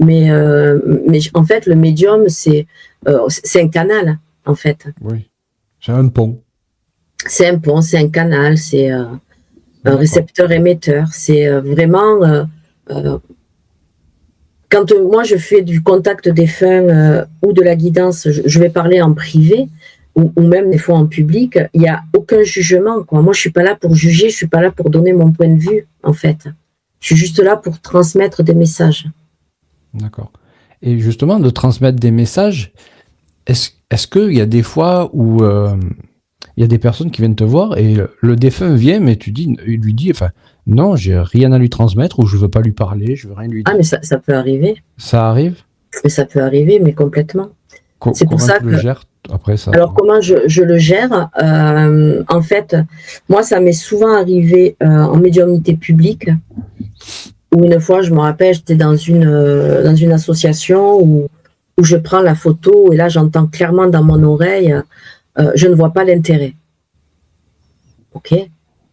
mais en fait, le médium, c'est un canal, en fait. Oui, c'est un pont. C'est un pont, c'est un canal, c'est un récepteur-émetteur. C'est vraiment... quand moi, je fais du contact défunt ou de la guidance, je vais parler en privé, ou même des fois en public, il n'y a aucun jugement, quoi. Moi, je ne suis pas là pour juger, je ne suis pas là pour donner mon point de vue, en fait. Je suis juste là pour transmettre des messages. D'accord. Et justement, de transmettre des messages, est-ce qu'il y a des fois où il y a des personnes qui viennent te voir et le défunt vient, mais il lui dit, enfin, non, j'ai rien à lui transmettre ou je ne veux pas lui parler, je ne veux rien lui dire. Ah, mais ça peut arriver. Ça arrive? Mais ça peut arriver, mais complètement. C'est pour ça que... le gères après ça? Alors, comment je le gère? En fait, moi, ça m'est souvent arrivé en médiumnité publique, où une fois, je me rappelle, j'étais dans une association où je prends la photo, et là, j'entends clairement dans mon oreille, je ne vois pas l'intérêt. OK?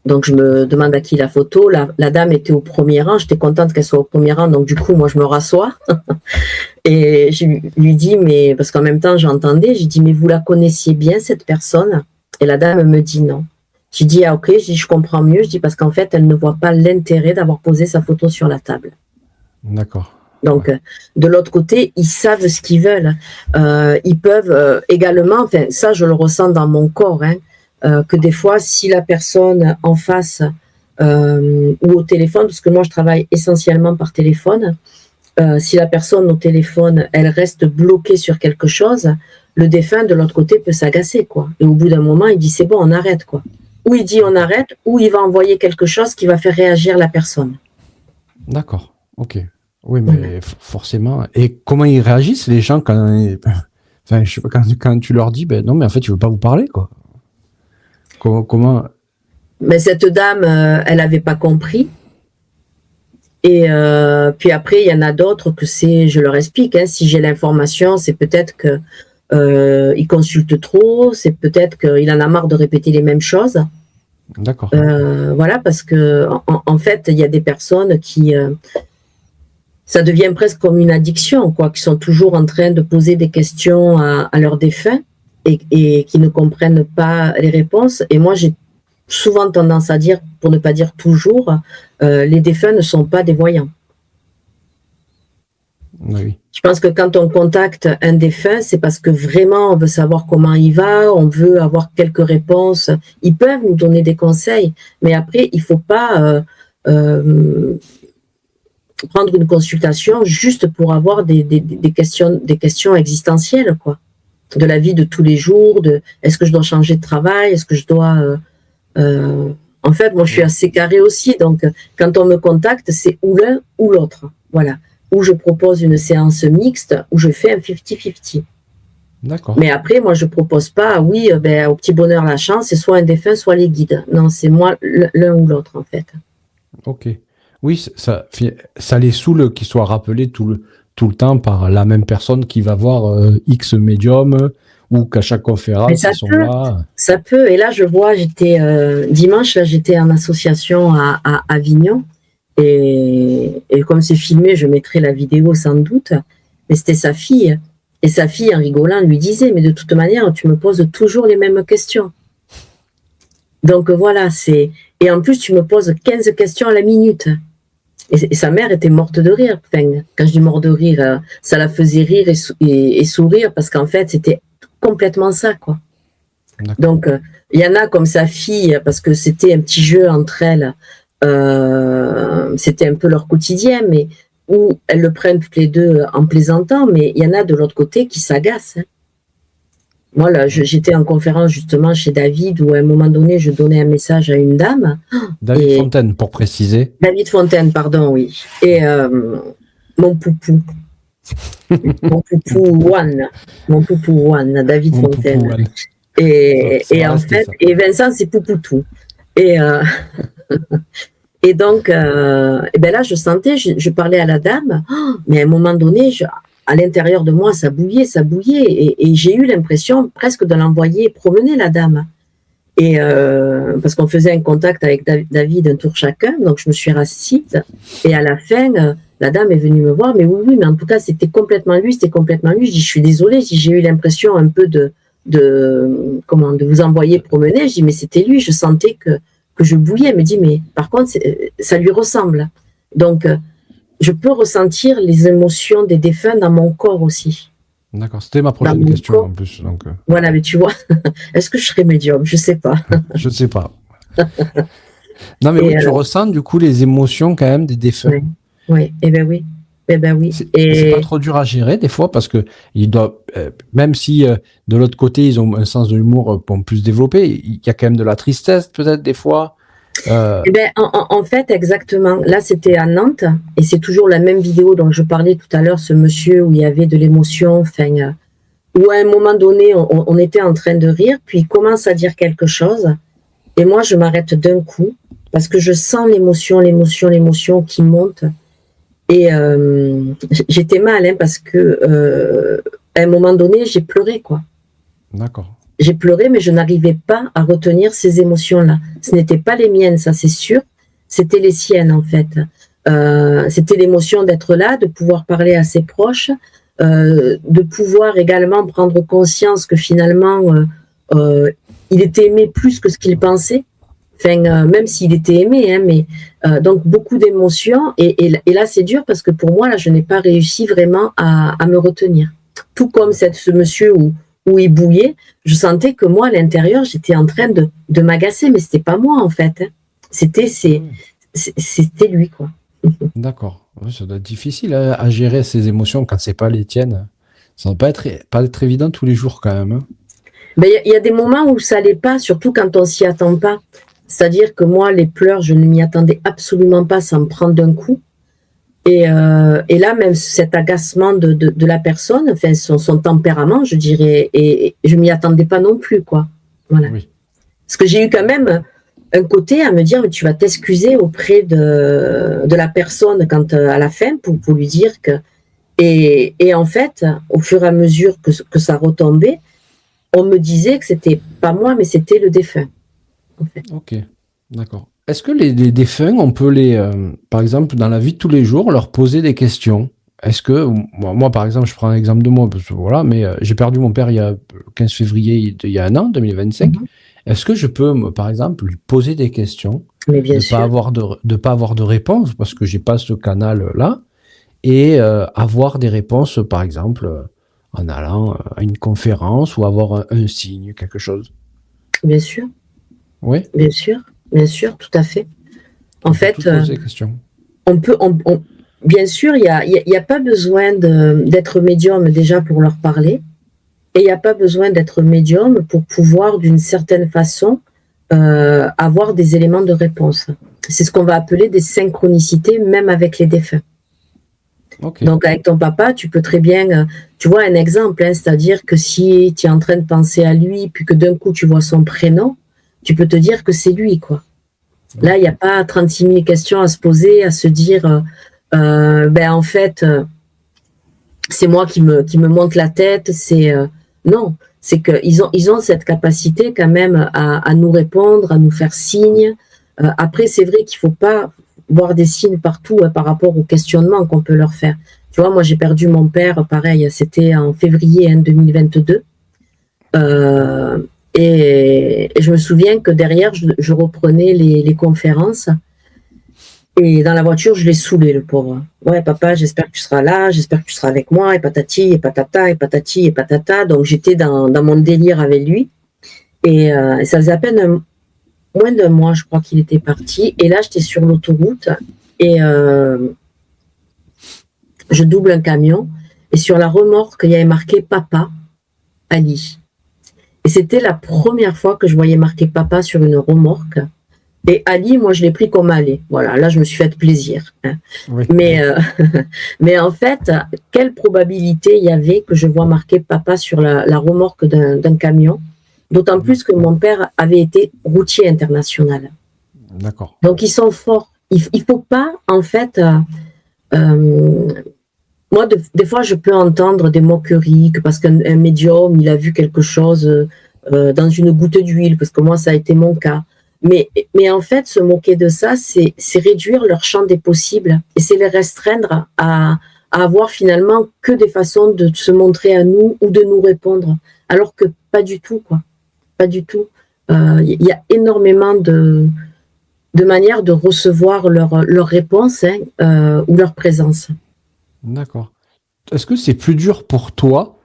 Donc, je me demande à qui la photo. La dame était au premier rang. J'étais contente qu'elle soit au premier rang. Donc, du coup, moi, je me rassois. Et je lui dis, mais parce qu'en même temps, j'entendais, j'ai dit, mais vous la connaissiez bien, cette personne? Et la dame me dit non. J'ai dit, ah, OK, je comprends mieux. Je dis, parce qu'en fait, elle ne voit pas l'intérêt d'avoir posé sa photo sur la table. D'accord. Donc, de l'autre côté, ils savent ce qu'ils veulent. Ils peuvent également, enfin, ça, je le ressens dans mon corps, que des fois, si la personne en face ou au téléphone, parce que moi, je travaille essentiellement par téléphone, si la personne au téléphone, elle reste bloquée sur quelque chose, le défunt, de l'autre côté, peut s'agacer, quoi. Et au bout d'un moment, il dit, c'est bon, on arrête, quoi. Ou il dit, on arrête, ou il va envoyer quelque chose qui va faire réagir la personne. D'accord, ok. Oui, mais forcément. Et comment ils réagissent, les gens, quand je sais pas, quand tu leur dis, ben non, mais en fait, je veux pas vous parler, quoi. Comment... Mais cette dame, elle n'avait pas compris. Et puis après, il y en a d'autres que je leur explique, si j'ai l'information, c'est peut-être qu'il consulte trop, c'est peut-être qu'il en a marre de répéter les mêmes choses. D'accord. Voilà, parce que en fait, il y a des personnes qui ça devient presque comme une addiction, quoi, qui sont toujours en train de poser des questions à leurs défunts et qui ne comprennent pas les réponses. Et moi, j'ai souvent tendance à dire, pour ne pas dire toujours, les défunts ne sont pas des voyants. Oui. Je pense que quand on contacte un défunt, c'est parce que vraiment on veut savoir comment il va, on veut avoir quelques réponses. Ils peuvent nous donner des conseils, mais après, il ne faut pas prendre une consultation juste pour avoir des questions existentielles, quoi. De la vie de tous les jours, est-ce que je dois changer de travail, est-ce que je dois... en fait, moi, je suis assez carré aussi, donc quand on me contacte, c'est ou l'un ou l'autre. Voilà. Ou je propose une séance mixte, ou je fais un 50-50. D'accord. Mais après, moi, je propose pas, oui, au petit bonheur, la chance, c'est soit un défunt, soit les guides. Non, c'est moi, l'un ou l'autre, en fait. Ok. Oui, ça les saoule qu'ils soient rappelés tout le temps par la même personne qui va voir X médium ou qu'à chaque conférence, ils sont là. Ça peut. Et là, je vois, dimanche, là, j'étais en association à Avignon. Et comme c'est filmé, je mettrai la vidéo sans doute. Mais c'était sa fille. Et sa fille, en rigolant, lui disait, mais de toute manière, tu me poses toujours les mêmes questions. Donc voilà, et en plus, tu me poses 15 questions à la minute. Et sa mère était morte de rire. Enfin, quand je dis morte de rire, ça la faisait rire et sourire parce qu'en fait, c'était complètement ça, quoi. Donc, il y en a comme sa fille, parce que c'était un petit jeu entre elles, c'était un peu leur quotidien, mais où elles le prennent toutes les deux en plaisantant, mais il y en a de l'autre côté qui s'agacent. Hein. Moi, là, j'étais en conférence justement chez David, où à un moment donné, je donnais un message à une dame. David Fontaine, pour préciser. David Fontaine, pardon, oui. Et mon poupou. Mon poupou One, David Fontaine. Et en fait, et Vincent, c'est Poupoutou. Et donc, et ben là, je sentais, je parlais à la dame, mais à un moment donné, à l'intérieur de moi, ça bouillait, et j'ai eu l'impression presque de l'envoyer promener la dame. Et parce qu'on faisait un contact avec David, un tour chacun, donc je me suis rassise, et à la fin, la dame est venue me voir, mais oui, mais en tout cas, c'était complètement lui. Je dis, je suis désolée, j'ai eu l'impression un peu de vous envoyer promener. Je dis, mais c'était lui, je sentais que je bouillais. Elle me dit, mais par contre, ça lui ressemble. Donc, je peux ressentir les émotions des défunts dans mon corps aussi. D'accord, c'était ma prochaine question en plus. Donc, voilà, mais tu vois, est-ce que je serais médium? Je sais pas. Je sais pas. Non, mais oui, tu ressens du coup les émotions quand même des défunts. Oui, eh ben oui. C'est pas trop dur à gérer des fois parce que ils doivent, même si de l'autre côté ils ont un sens de l'humour plus développé, il y a quand même de la tristesse peut-être des fois. Eh ben, en fait, exactement. Là, c'était à Nantes et c'est toujours la même vidéo dont je parlais tout à l'heure, ce monsieur où il y avait de l'émotion, où à un moment donné, on était en train de rire, puis il commence à dire quelque chose et moi, je m'arrête d'un coup parce que je sens l'émotion qui monte. Et j'étais mal, hein, parce que à un moment donné, j'ai pleuré, quoi. D'accord. J'ai pleuré, mais je n'arrivais pas à retenir ces émotions-là. Ce n'étaient pas les miennes, ça c'est sûr. C'était les siennes, en fait. C'était l'émotion d'être là, de pouvoir parler à ses proches, de pouvoir également prendre conscience que finalement, il était aimé plus que ce qu'il pensait. Enfin, même s'il était aimé, hein, mais donc beaucoup d'émotions. Et là, c'est dur parce que pour moi, là, je n'ai pas réussi vraiment à me retenir. Tout comme ce monsieur où il bouillait, je sentais que moi, à l'intérieur, j'étais en train de m'agacer, mais c'était pas moi, en fait. Hein. C'était lui, quoi. D'accord. Ça doit être difficile à gérer ces émotions quand c'est pas les tiennes. Ça doit pas être évident tous les jours, quand même. Hein. Ben, y a des moments où ça l'est pas, surtout quand on s'y attend pas. C'est-à-dire que moi, les pleurs, je ne m'y attendais absolument pas, ça me prend d'un coup. Et là, même cet agacement de la personne, enfin son tempérament, je dirais, et je m'y attendais pas non plus, quoi. Voilà. Oui. Parce que j'ai eu quand même un côté à me dire, mais tu vas t'excuser auprès de la personne quand à la fin pour lui dire que. Et en fait, au fur et à mesure que ça retombait, on me disait que c'était pas moi, mais c'était le défunt. En fait. Ok. D'accord. Est-ce que les défunts, on peut par exemple, dans la vie de tous les jours, leur poser des questions? Est-ce que, moi, par exemple, je prends un exemple de moi, parce que voilà, mais j'ai perdu mon père il y a le 15 février, il y a un an, 2025. Est-ce que je peux, par exemple, lui poser des questions, Mais bien sûr. de pas avoir de réponse, parce que j'ai pas ce canal-là, et avoir des réponses, par exemple, en allant à une conférence ou avoir un signe, quelque chose? Bien sûr. Oui, Bien sûr, tout à fait. En on peut fait, toutes poser des questions. bien sûr, il y a pas besoin d'être médium déjà pour leur parler, et il n'y a pas besoin d'être médium pour pouvoir, d'une certaine façon, avoir des éléments de réponse. C'est ce qu'on va appeler des synchronicités, même avec les défunts. Okay. Donc, avec ton papa, tu peux très bien, tu vois un exemple, hein, c'est-à-dire que si tu es en train de penser à lui, puis que d'un coup tu vois son prénom, tu peux te dire que c'est lui, quoi. Là, il n'y a pas 36 000 questions à se poser, à se dire, en fait, c'est moi qui me monte la tête. Non, c'est qu'ils ont cette capacité quand même à nous répondre, à nous faire signe. Après, c'est vrai qu'il ne faut pas voir des signes partout par rapport au questionnement qu'on peut leur faire. Tu vois, moi, j'ai perdu mon père, pareil, c'était en février 2022. Et je me souviens que derrière, je reprenais les conférences. Et dans la voiture, je l'ai saoulé, le pauvre. Ouais, papa, j'espère que tu seras là, j'espère que tu seras avec moi, et patati, et patata, et patati, et patata. Donc, j'étais dans mon délire avec lui. Et ça faisait à peine moins d'un mois, je crois qu'il était parti. Et là, j'étais sur l'autoroute et je double un camion. Et sur la remorque, il y avait marqué Papa, Ali. Et c'était la première fois que je voyais marqué Papa sur une remorque. Et Ali, moi, je l'ai pris comme Ali. Voilà, là, je me suis fait plaisir. Hein. Oui. Mais en fait, quelle probabilité il y avait que je vois marqué Papa sur la remorque d'un camion, d'autant plus que mon père avait été routier international. D'accord. Donc, ils sont forts. Il ne faut pas, en fait... moi, des fois, je peux entendre des moqueries, que parce qu'un médium, il a vu quelque chose dans une goutte d'huile, parce que moi, ça a été mon cas. Mais en fait, se moquer de ça, c'est réduire leur champ des possibles et c'est les restreindre à avoir finalement que des façons de se montrer à nous ou de nous répondre. Alors que pas du tout, quoi. Pas du tout. Il y a énormément de manières de recevoir leur réponse ou leur présence. D'accord. Est-ce que c'est plus dur pour toi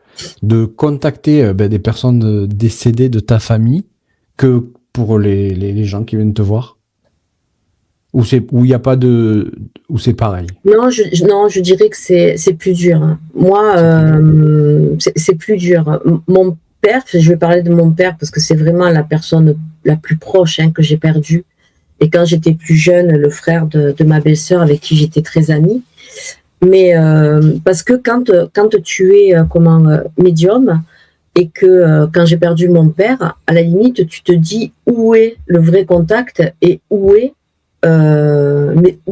de contacter des personnes décédées de ta famille que pour les gens qui viennent te voir? Ou il n'y a pas de... Ou c'est pareil? Non, je dirais que c'est plus dur. Hein. Moi, c'est plus dur. Mon père, je vais parler de mon père parce que c'est vraiment la personne la plus proche que j'ai perdue. Et quand j'étais plus jeune, le frère de ma belle-sœur avec qui j'étais très amie. Mais parce que quand tu es médium et que quand j'ai perdu mon père, à la limite, tu te dis où est le vrai contact et où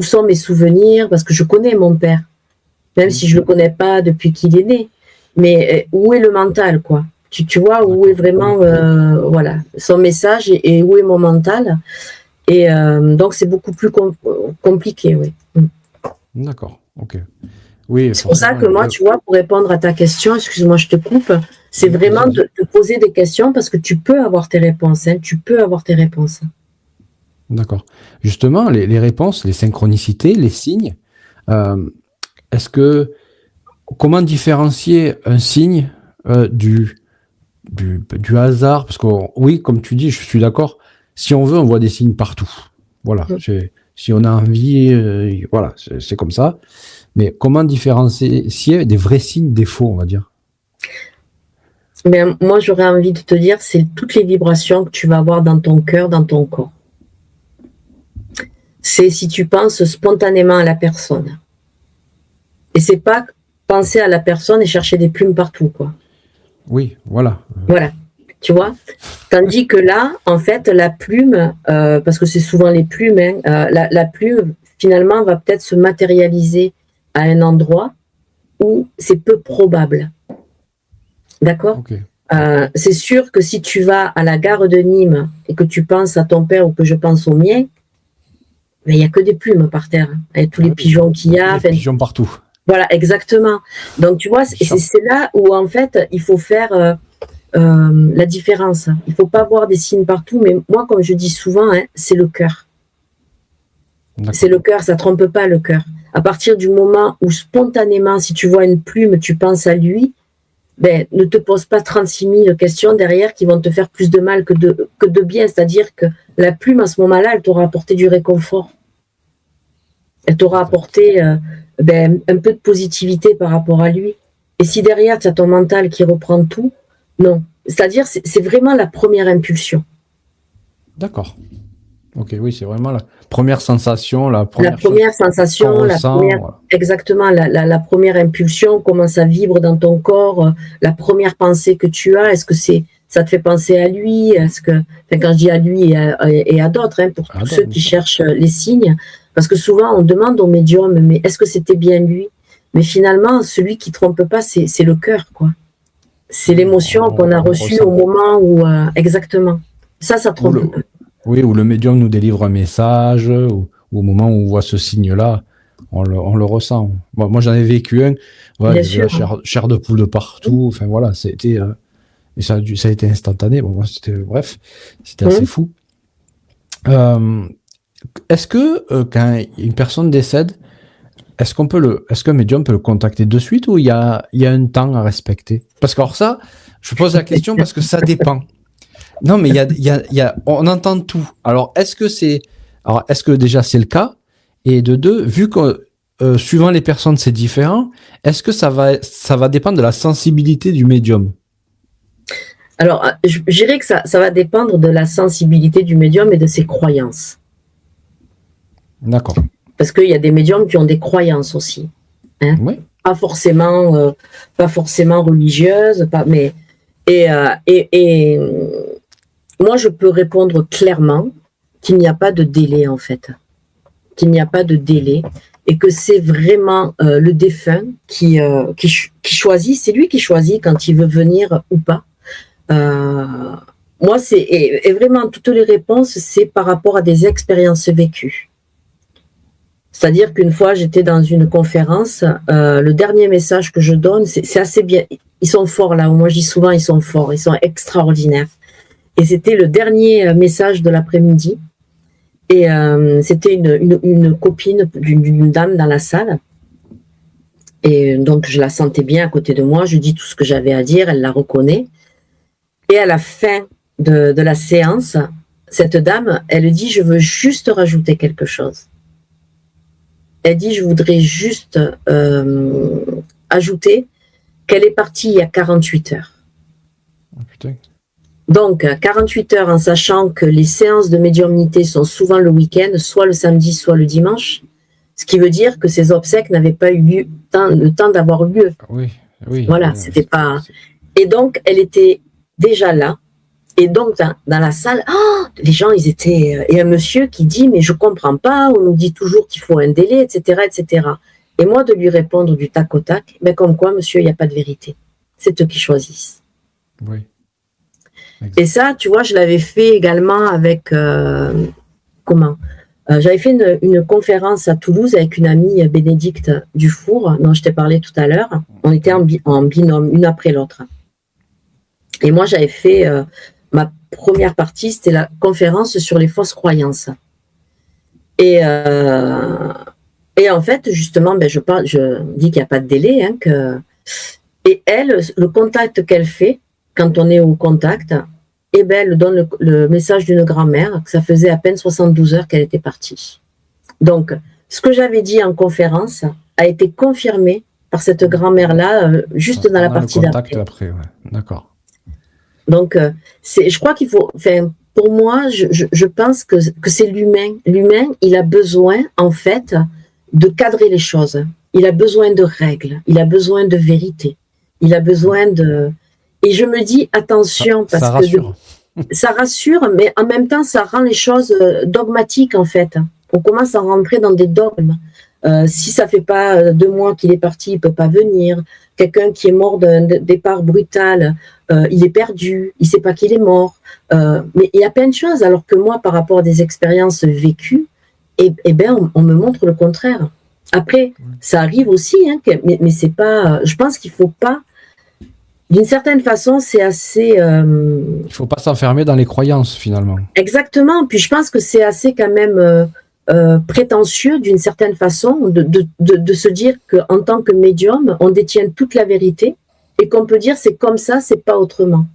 sont mes souvenirs, parce que je connais mon père, même si je le connais pas depuis qu'il est né. Mais où est le mental, quoi? Tu vois, où est vraiment voilà, son message et où est mon mental. Et donc, c'est beaucoup plus compliqué, oui. D'accord, ok. Oui, c'est pour ça que moi, tu vois, pour répondre à ta question, excuse-moi, je te coupe, c'est vraiment de poser des questions parce que tu peux avoir tes réponses. Hein, tu peux avoir tes réponses. D'accord. Justement, les réponses, les synchronicités, les signes, est-ce que... Comment différencier un signe du hasard? Parce que oui, comme tu dis, je suis d'accord. Si on veut, on voit des signes partout. Voilà. Si on a envie, voilà, c'est comme ça. Mais comment différencier des vrais signes des faux, on va dire? Mais moi, j'aurais envie de te dire, c'est toutes les vibrations que tu vas avoir dans ton cœur, dans ton corps. C'est si tu penses spontanément à la personne. Et c'est pas penser à la personne et chercher des plumes partout, quoi. Oui, voilà. Voilà, tu vois. Tandis que là, en fait, la plume, parce que c'est souvent les plumes, la plume, finalement, va peut-être se matérialiser à un endroit où c'est peu probable. D'accord ? Okay. C'est sûr que si tu vas à la gare de Nîmes et que tu penses à ton père ou que je pense au mien, il n'y a que des plumes par terre, avec tous les pigeons qu'il y a. Des pigeons partout. Voilà, exactement. Donc, tu vois, c'est là où, en fait, il faut faire la différence. Il ne faut pas voir des signes partout, mais moi, comme je dis souvent, c'est le cœur. C'est le cœur, ça ne trompe pas le cœur. À partir du moment où, spontanément, si tu vois une plume, tu penses à lui, ne te pose pas 36 000 questions derrière qui vont te faire plus de mal que de bien. C'est-à-dire que la plume, à ce moment-là, elle t'aura apporté du réconfort. Elle t'aura apporté un peu de positivité par rapport à lui. Et si derrière, tu as ton mental qui reprend tout, non. C'est-à-dire, c'est vraiment la première impulsion. D'accord. Ok, oui, c'est vraiment la première sensation, exactement, la première impulsion, comment ça vibre dans ton corps, la première pensée que tu as, est-ce que ça te fait penser à lui, quand je dis à lui et à d'autres, pour tous ceux qui cherchent les signes, parce que souvent on demande au médium, mais est-ce que c'était bien lui? Mais finalement, celui qui trompe pas, c'est le cœur, quoi. C'est l'émotion qu'on a reçue au moment où, exactement. Ça trompe pas. Oui, où le médium nous délivre un message, ou au moment où on voit ce signe-là, on le ressent. Bon, moi, j'en ai vécu un. Voilà, il y avait la chair de poule de partout. Enfin, voilà, c'était... et ça a été instantané. Bon, c'était assez fou. Est-ce que quand une personne décède, est-ce qu'un médium peut le contacter de suite ou il y a un temps à respecter? Parce que alors ça, je pose la question parce que ça dépend. Non, mais on entend tout. Alors, est-ce que déjà c'est le cas? Et de deux, vu que suivant les personnes c'est différent, est-ce que ça va dépendre de la sensibilité du médium? Alors, je dirais que ça va dépendre de la sensibilité du médium et de ses croyances. D'accord. Parce qu'il y a des médiums qui ont des croyances aussi. Hein, oui. Pas forcément religieuses, mais moi, je peux répondre clairement qu'il n'y a pas de délai, en fait. Qu'il n'y a pas de délai et que c'est vraiment le défunt qui choisit. C'est lui qui choisit quand il veut venir ou pas. Moi, et vraiment, toutes les réponses, c'est par rapport à des expériences vécues. C'est-à-dire qu'une fois, j'étais dans une conférence. Le dernier message que je donne, c'est assez bien. Ils sont forts, là. Moi, je dis souvent, ils sont forts. Ils sont extraordinaires. Et c'était le dernier message de l'après-midi. Et c'était une copine d'une dame dans la salle. Et donc, je la sentais bien à côté de moi. Je dis tout ce que j'avais à dire. Elle la reconnaît. Et à la fin de la séance, cette dame, elle dit, je veux juste rajouter quelque chose. Elle dit, je voudrais juste ajouter qu'elle est partie il y a 48 heures. Oh, putain. Donc, 48 heures en sachant que les séances de médiumnité sont souvent le week-end, soit le samedi, soit le dimanche, ce qui veut dire que ces obsèques n'avaient pas eu le temps d'avoir lieu. Oui. Voilà, c'était pas... Et donc, elle était déjà là. Et donc, dans la salle, les gens, ils étaient... Et un monsieur qui dit, mais je comprends pas, on nous dit toujours qu'il faut un délai, etc., etc. Et moi, de lui répondre du tac au tac, comme quoi, monsieur, il n'y a pas de vérité. C'est eux qui choisissent. Oui. Et ça, tu vois, je l'avais fait également avec... j'avais fait une conférence à Toulouse avec une amie, Bénédicte Dufour, dont je t'ai parlé tout à l'heure. On était en binôme, une après l'autre. Et moi, j'avais fait... ma première partie, c'était la conférence sur les fausses croyances. Et en fait, justement, je dis qu'il n'y a pas de délai. Et elle, le contact qu'elle fait, quand on est au contact, elle donne le message d'une grand-mère, que ça faisait à peine 72 heures qu'elle était partie. Donc, ce que j'avais dit en conférence a été confirmé par cette grand-mère-là, juste dans la partie d'après. Ouais. D'accord. Donc, je crois qu'il faut... Pour moi, je pense que c'est l'humain. L'humain, il a besoin, en fait, de cadrer les choses. Il a besoin de règles. Il a besoin de vérité. Il a besoin de... Et je me dis, attention, parce ça rassure. Ça rassure, mais en même temps, ça rend les choses dogmatiques, en fait. On commence à rentrer dans des dogmes. Si ça fait pas 2 mois qu'il est parti, il peut pas venir. Quelqu'un qui est mort d'un départ brutal, il est perdu, il sait pas qu'il est mort. Mais il y a plein de choses, alors que moi, par rapport à des expériences vécues, on me montre le contraire. Après, ça arrive aussi, hein, mais c'est pas. Je pense qu'il faut pas. D'une certaine façon, c'est assez. Il faut pas s'enfermer dans les croyances finalement. Exactement. Puis je pense que c'est assez quand même prétentieux d'une certaine façon de se dire qu'en tant que médium, on détient toute la vérité et qu'on peut dire c'est comme ça, c'est pas autrement.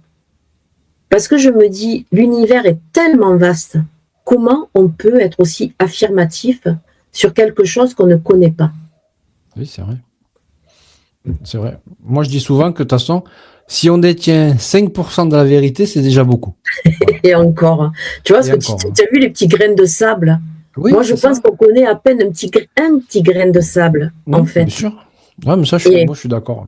Parce que je me dis, l'univers est tellement vaste. Comment on peut être aussi affirmatif sur quelque chose qu'on ne connaît pas? Oui, c'est vrai. C'est vrai. Moi, je dis souvent que de toute façon, si on détient 5% de la vérité, c'est déjà beaucoup. Voilà. Et encore. Tu vois, tu as vu les petits grains de sable? Oui, moi, je pense qu'on connaît à peine un petit grain de sable, en fait. Bien sûr. Ouais, mais ça, moi, je suis d'accord.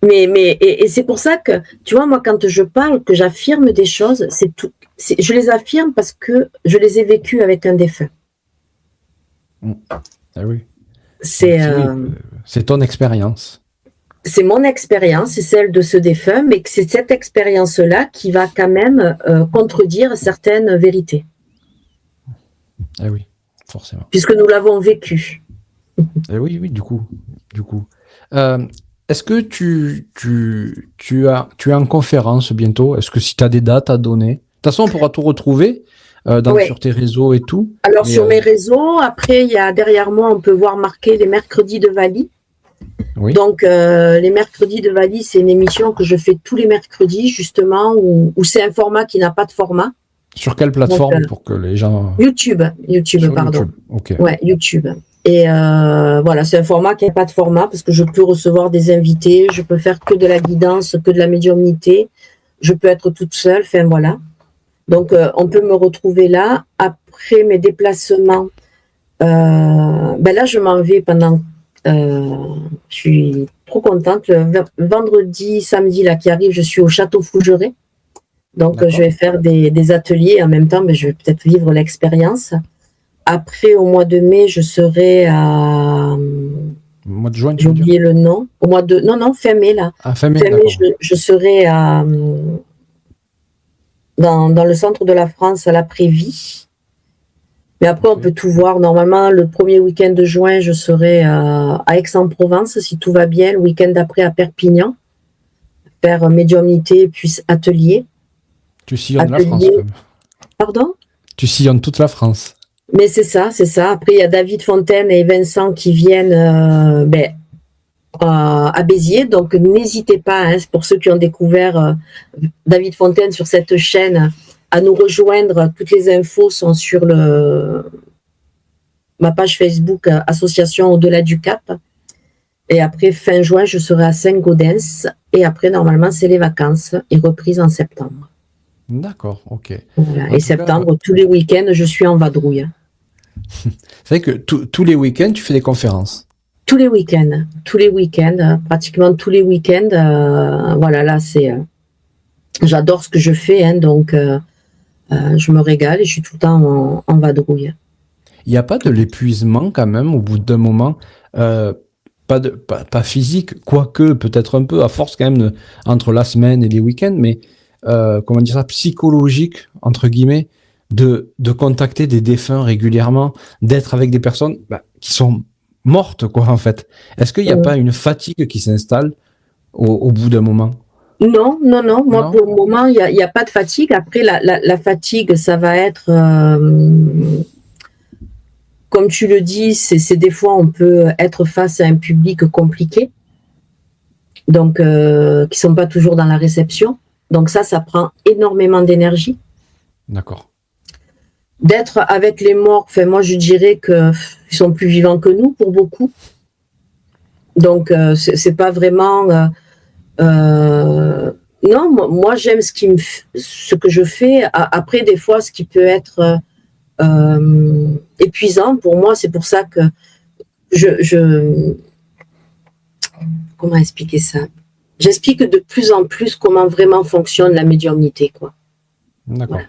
Et c'est pour ça que, tu vois, moi, quand je parle, que j'affirme des choses, je les affirme parce que je les ai vécues avec un défunt. Ah oui. C'est ton expérience. C'est mon expérience, c'est celle de ce défunt, mais c'est cette expérience-là qui va quand même contredire certaines vérités. Ah oui, forcément. Puisque nous l'avons vécu. Eh oui, du coup. Est-ce que tu es en conférence bientôt? Est-ce que si tu as des dates à donner? De toute façon, on pourra tout retrouver sur tes réseaux et tout. Alors, sur mes réseaux, après, il y a derrière moi, on peut voir marqué les mercredis de Vali. Oui. Donc, les mercredis de Vali, c'est une émission que je fais tous les mercredis, justement, où c'est un format qui n'a pas de format. Sur quelle plateforme pour que les gens... YouTube, pardon. YouTube. Okay. Ouais, YouTube. Et voilà, c'est un format qui n'a pas de format parce que je peux recevoir des invités, je peux faire que de la guidance, que de la médiumnité, je peux être toute seule, enfin voilà. Donc, on peut me retrouver là. Après mes déplacements, là, je m'en vais pendant... je suis trop contente. Le vendredi, samedi, là, qui arrive, je suis au Château Fougeray. Donc, je vais faire des ateliers. En même temps, mais je vais peut-être vivre l'expérience. Après, au mois de mai, je serai à... Au mois de juin, j'ai oublié le nom. Au mois de... Non, fin mai, là. Ah, fin mai, je serai dans le centre de la France, à la Prévie. Mais après, on peut tout voir. Normalement, le premier week-end de juin, je serai à Aix-en-Provence, si tout va bien. Le week-end d'après, à Perpignan. Faire médiumnité, puis atelier. Tu sillonnes la France, quand même. Pardon? Tu sillonnes toute la France. Mais c'est ça. Après, il y a David Fontaine et Vincent qui viennent à Béziers. Donc, n'hésitez pas, hein, pour ceux qui ont découvert David Fontaine sur cette chaîne, à nous rejoindre. Toutes les infos sont sur ma page Facebook Association Au-delà du Cap. Et après, fin juin, je serai à Saint-Gaudens. Et après, normalement, c'est les vacances et reprise en septembre. D'accord, ok. Voilà. Et septembre, tous les week-ends, je suis en vadrouille. C'est vrai que tous les week-ends, tu fais des conférences. Tous les week-ends, pratiquement tous les week-ends. Voilà, là, j'adore ce que je fais, hein, donc je me régale et je suis tout le temps en vadrouille. Il n'y a pas de l'épuisement quand même au bout d'un moment, pas physique, quoique peut-être un peu, à force quand même entre la semaine et les week-ends, mais comment dire ça, psychologique, entre guillemets, de contacter des défunts régulièrement, d'être avec des personnes qui sont mortes, quoi, en fait. Est-ce qu'il n'y a pas une fatigue qui s'installe au bout d'un moment? Non. Moi, pour le moment, il n'y a pas de fatigue. Après, la fatigue, ça va être... comme tu le dis, c'est des fois, on peut être face à un public compliqué, donc qui ne sont pas toujours dans la réception. Donc ça prend énormément d'énergie. D'accord. D'être avec les morts, moi je dirais qu'ils sont plus vivants que nous pour beaucoup. Donc c'est pas vraiment... non, moi j'aime ce que je fais. Après, des fois, ce qui peut être épuisant pour moi, c'est pour ça que comment expliquer ça? J'explique de plus en plus comment vraiment fonctionne la médiumnité, quoi. D'accord.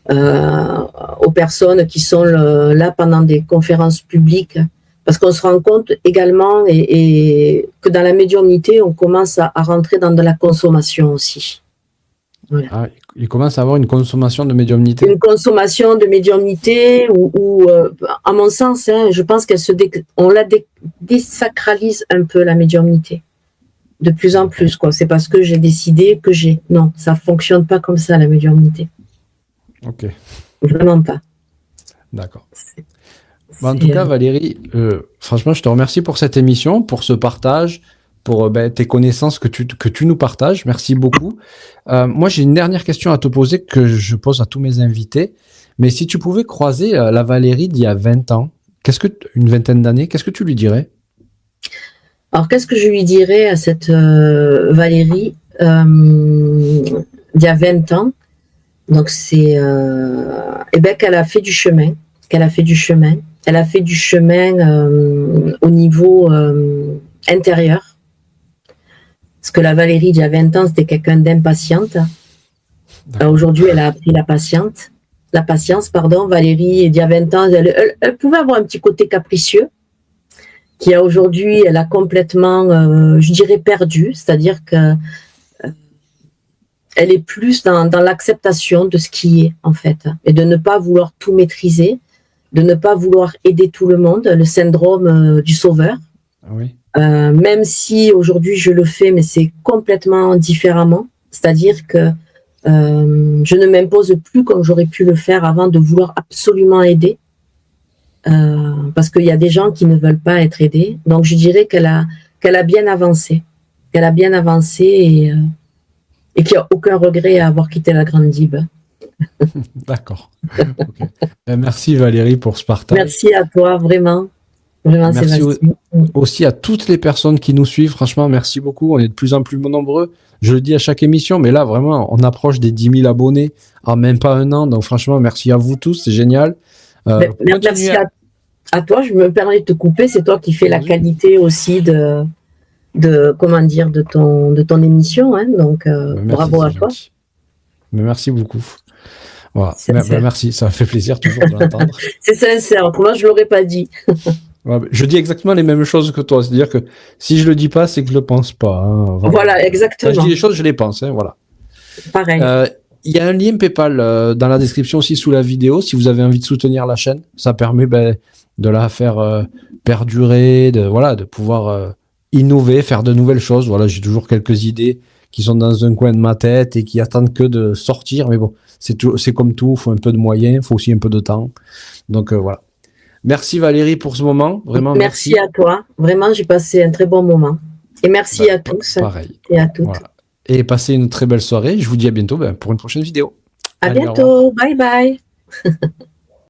Voilà. Aux personnes qui sont là pendant des conférences publiques, Parce qu'on se rend compte également et que dans la médiumnité, on commence à rentrer dans de la consommation aussi. Voilà. Ah, il commence à avoir une consommation de médiumnité. Une consommation de médiumnité où à mon sens, hein, je pense on la désacralise un peu, la médiumnité. De plus en plus, quoi. C'est parce que j'ai décidé que j'ai. Non, ça fonctionne pas comme ça, la médiumnité. Ok. Vraiment pas. D'accord. En tout cas, Valérie, franchement, je te remercie pour cette émission, pour ce partage, pour tes connaissances que tu nous partages. Merci beaucoup. Moi, j'ai une dernière question à te poser que je pose à tous mes invités. Mais si tu pouvais croiser la Valérie d'il y a 20 ans, une vingtaine d'années, qu'est-ce que tu lui dirais? Alors, qu'est-ce que je lui dirais à cette Valérie d'il y a 20 ans? Donc, c'est qu'elle a fait du chemin. Elle a fait du chemin au niveau intérieur. Parce que la Valérie, il y a 20 ans, c'était quelqu'un d'impatiente. Aujourd'hui, elle a appris la patience. Valérie, il y a 20 ans, elle pouvait avoir un petit côté capricieux, qui a aujourd'hui, elle a complètement, je dirais, perdu. C'est-à-dire que elle est plus dans l'acceptation de ce qui est, en fait. Et de ne pas vouloir tout maîtriser, de ne pas vouloir aider tout le monde, le syndrome du sauveur. Oui. Même si aujourd'hui je le fais, mais c'est complètement différemment. C'est-à-dire que je ne m'impose plus comme j'aurais pu le faire avant, de vouloir absolument aider. Parce qu'il y a des gens qui ne veulent pas être aidés. Donc je dirais qu'elle a bien avancé. Qu'elle a bien avancé et qu'il n'y a aucun regret à avoir quitté la Grande Dibe. D'accord. Okay. Merci Valérie pour ce partage. Merci à toi, vraiment. Merci aussi à toutes les personnes qui nous suivent. Franchement, merci beaucoup. On est de plus en plus nombreux. Je le dis à chaque émission, mais là, vraiment, on approche des 10 000 abonnés en même pas un an. Donc, franchement, merci à vous tous. C'est génial. Merci à toi. Je me permets de te couper. C'est toi qui fais la qualité aussi de ton émission. Hein. Donc, bravo à toi. Mais merci beaucoup. Voilà. Merci. Ça fait plaisir toujours de l'entendre. C'est sincère. Moi, je ne l'aurais pas dit. Je dis exactement les mêmes choses que toi. C'est-à-dire que si je le dis pas, c'est que je le pense pas. Hein. Voilà, exactement. Quand je dis les choses, je les pense. Hein, voilà. Pareil. Il y a un lien PayPal dans la description aussi sous la vidéo. Si vous avez envie de soutenir la chaîne, ça permet de la faire perdurer, de pouvoir innover, faire de nouvelles choses. Voilà, j'ai toujours quelques idées qui sont dans un coin de ma tête et qui attendent que de sortir. Mais bon, c'est comme tout. Il faut un peu de moyens, il faut aussi un peu de temps. Donc voilà. Merci Valérie pour ce moment, vraiment merci à toi, vraiment j'ai passé un très bon moment. Et merci à tous pareil. Et à toutes. Voilà. Et passez une très belle soirée, je vous dis à bientôt pour une prochaine vidéo. À bientôt, bye bye.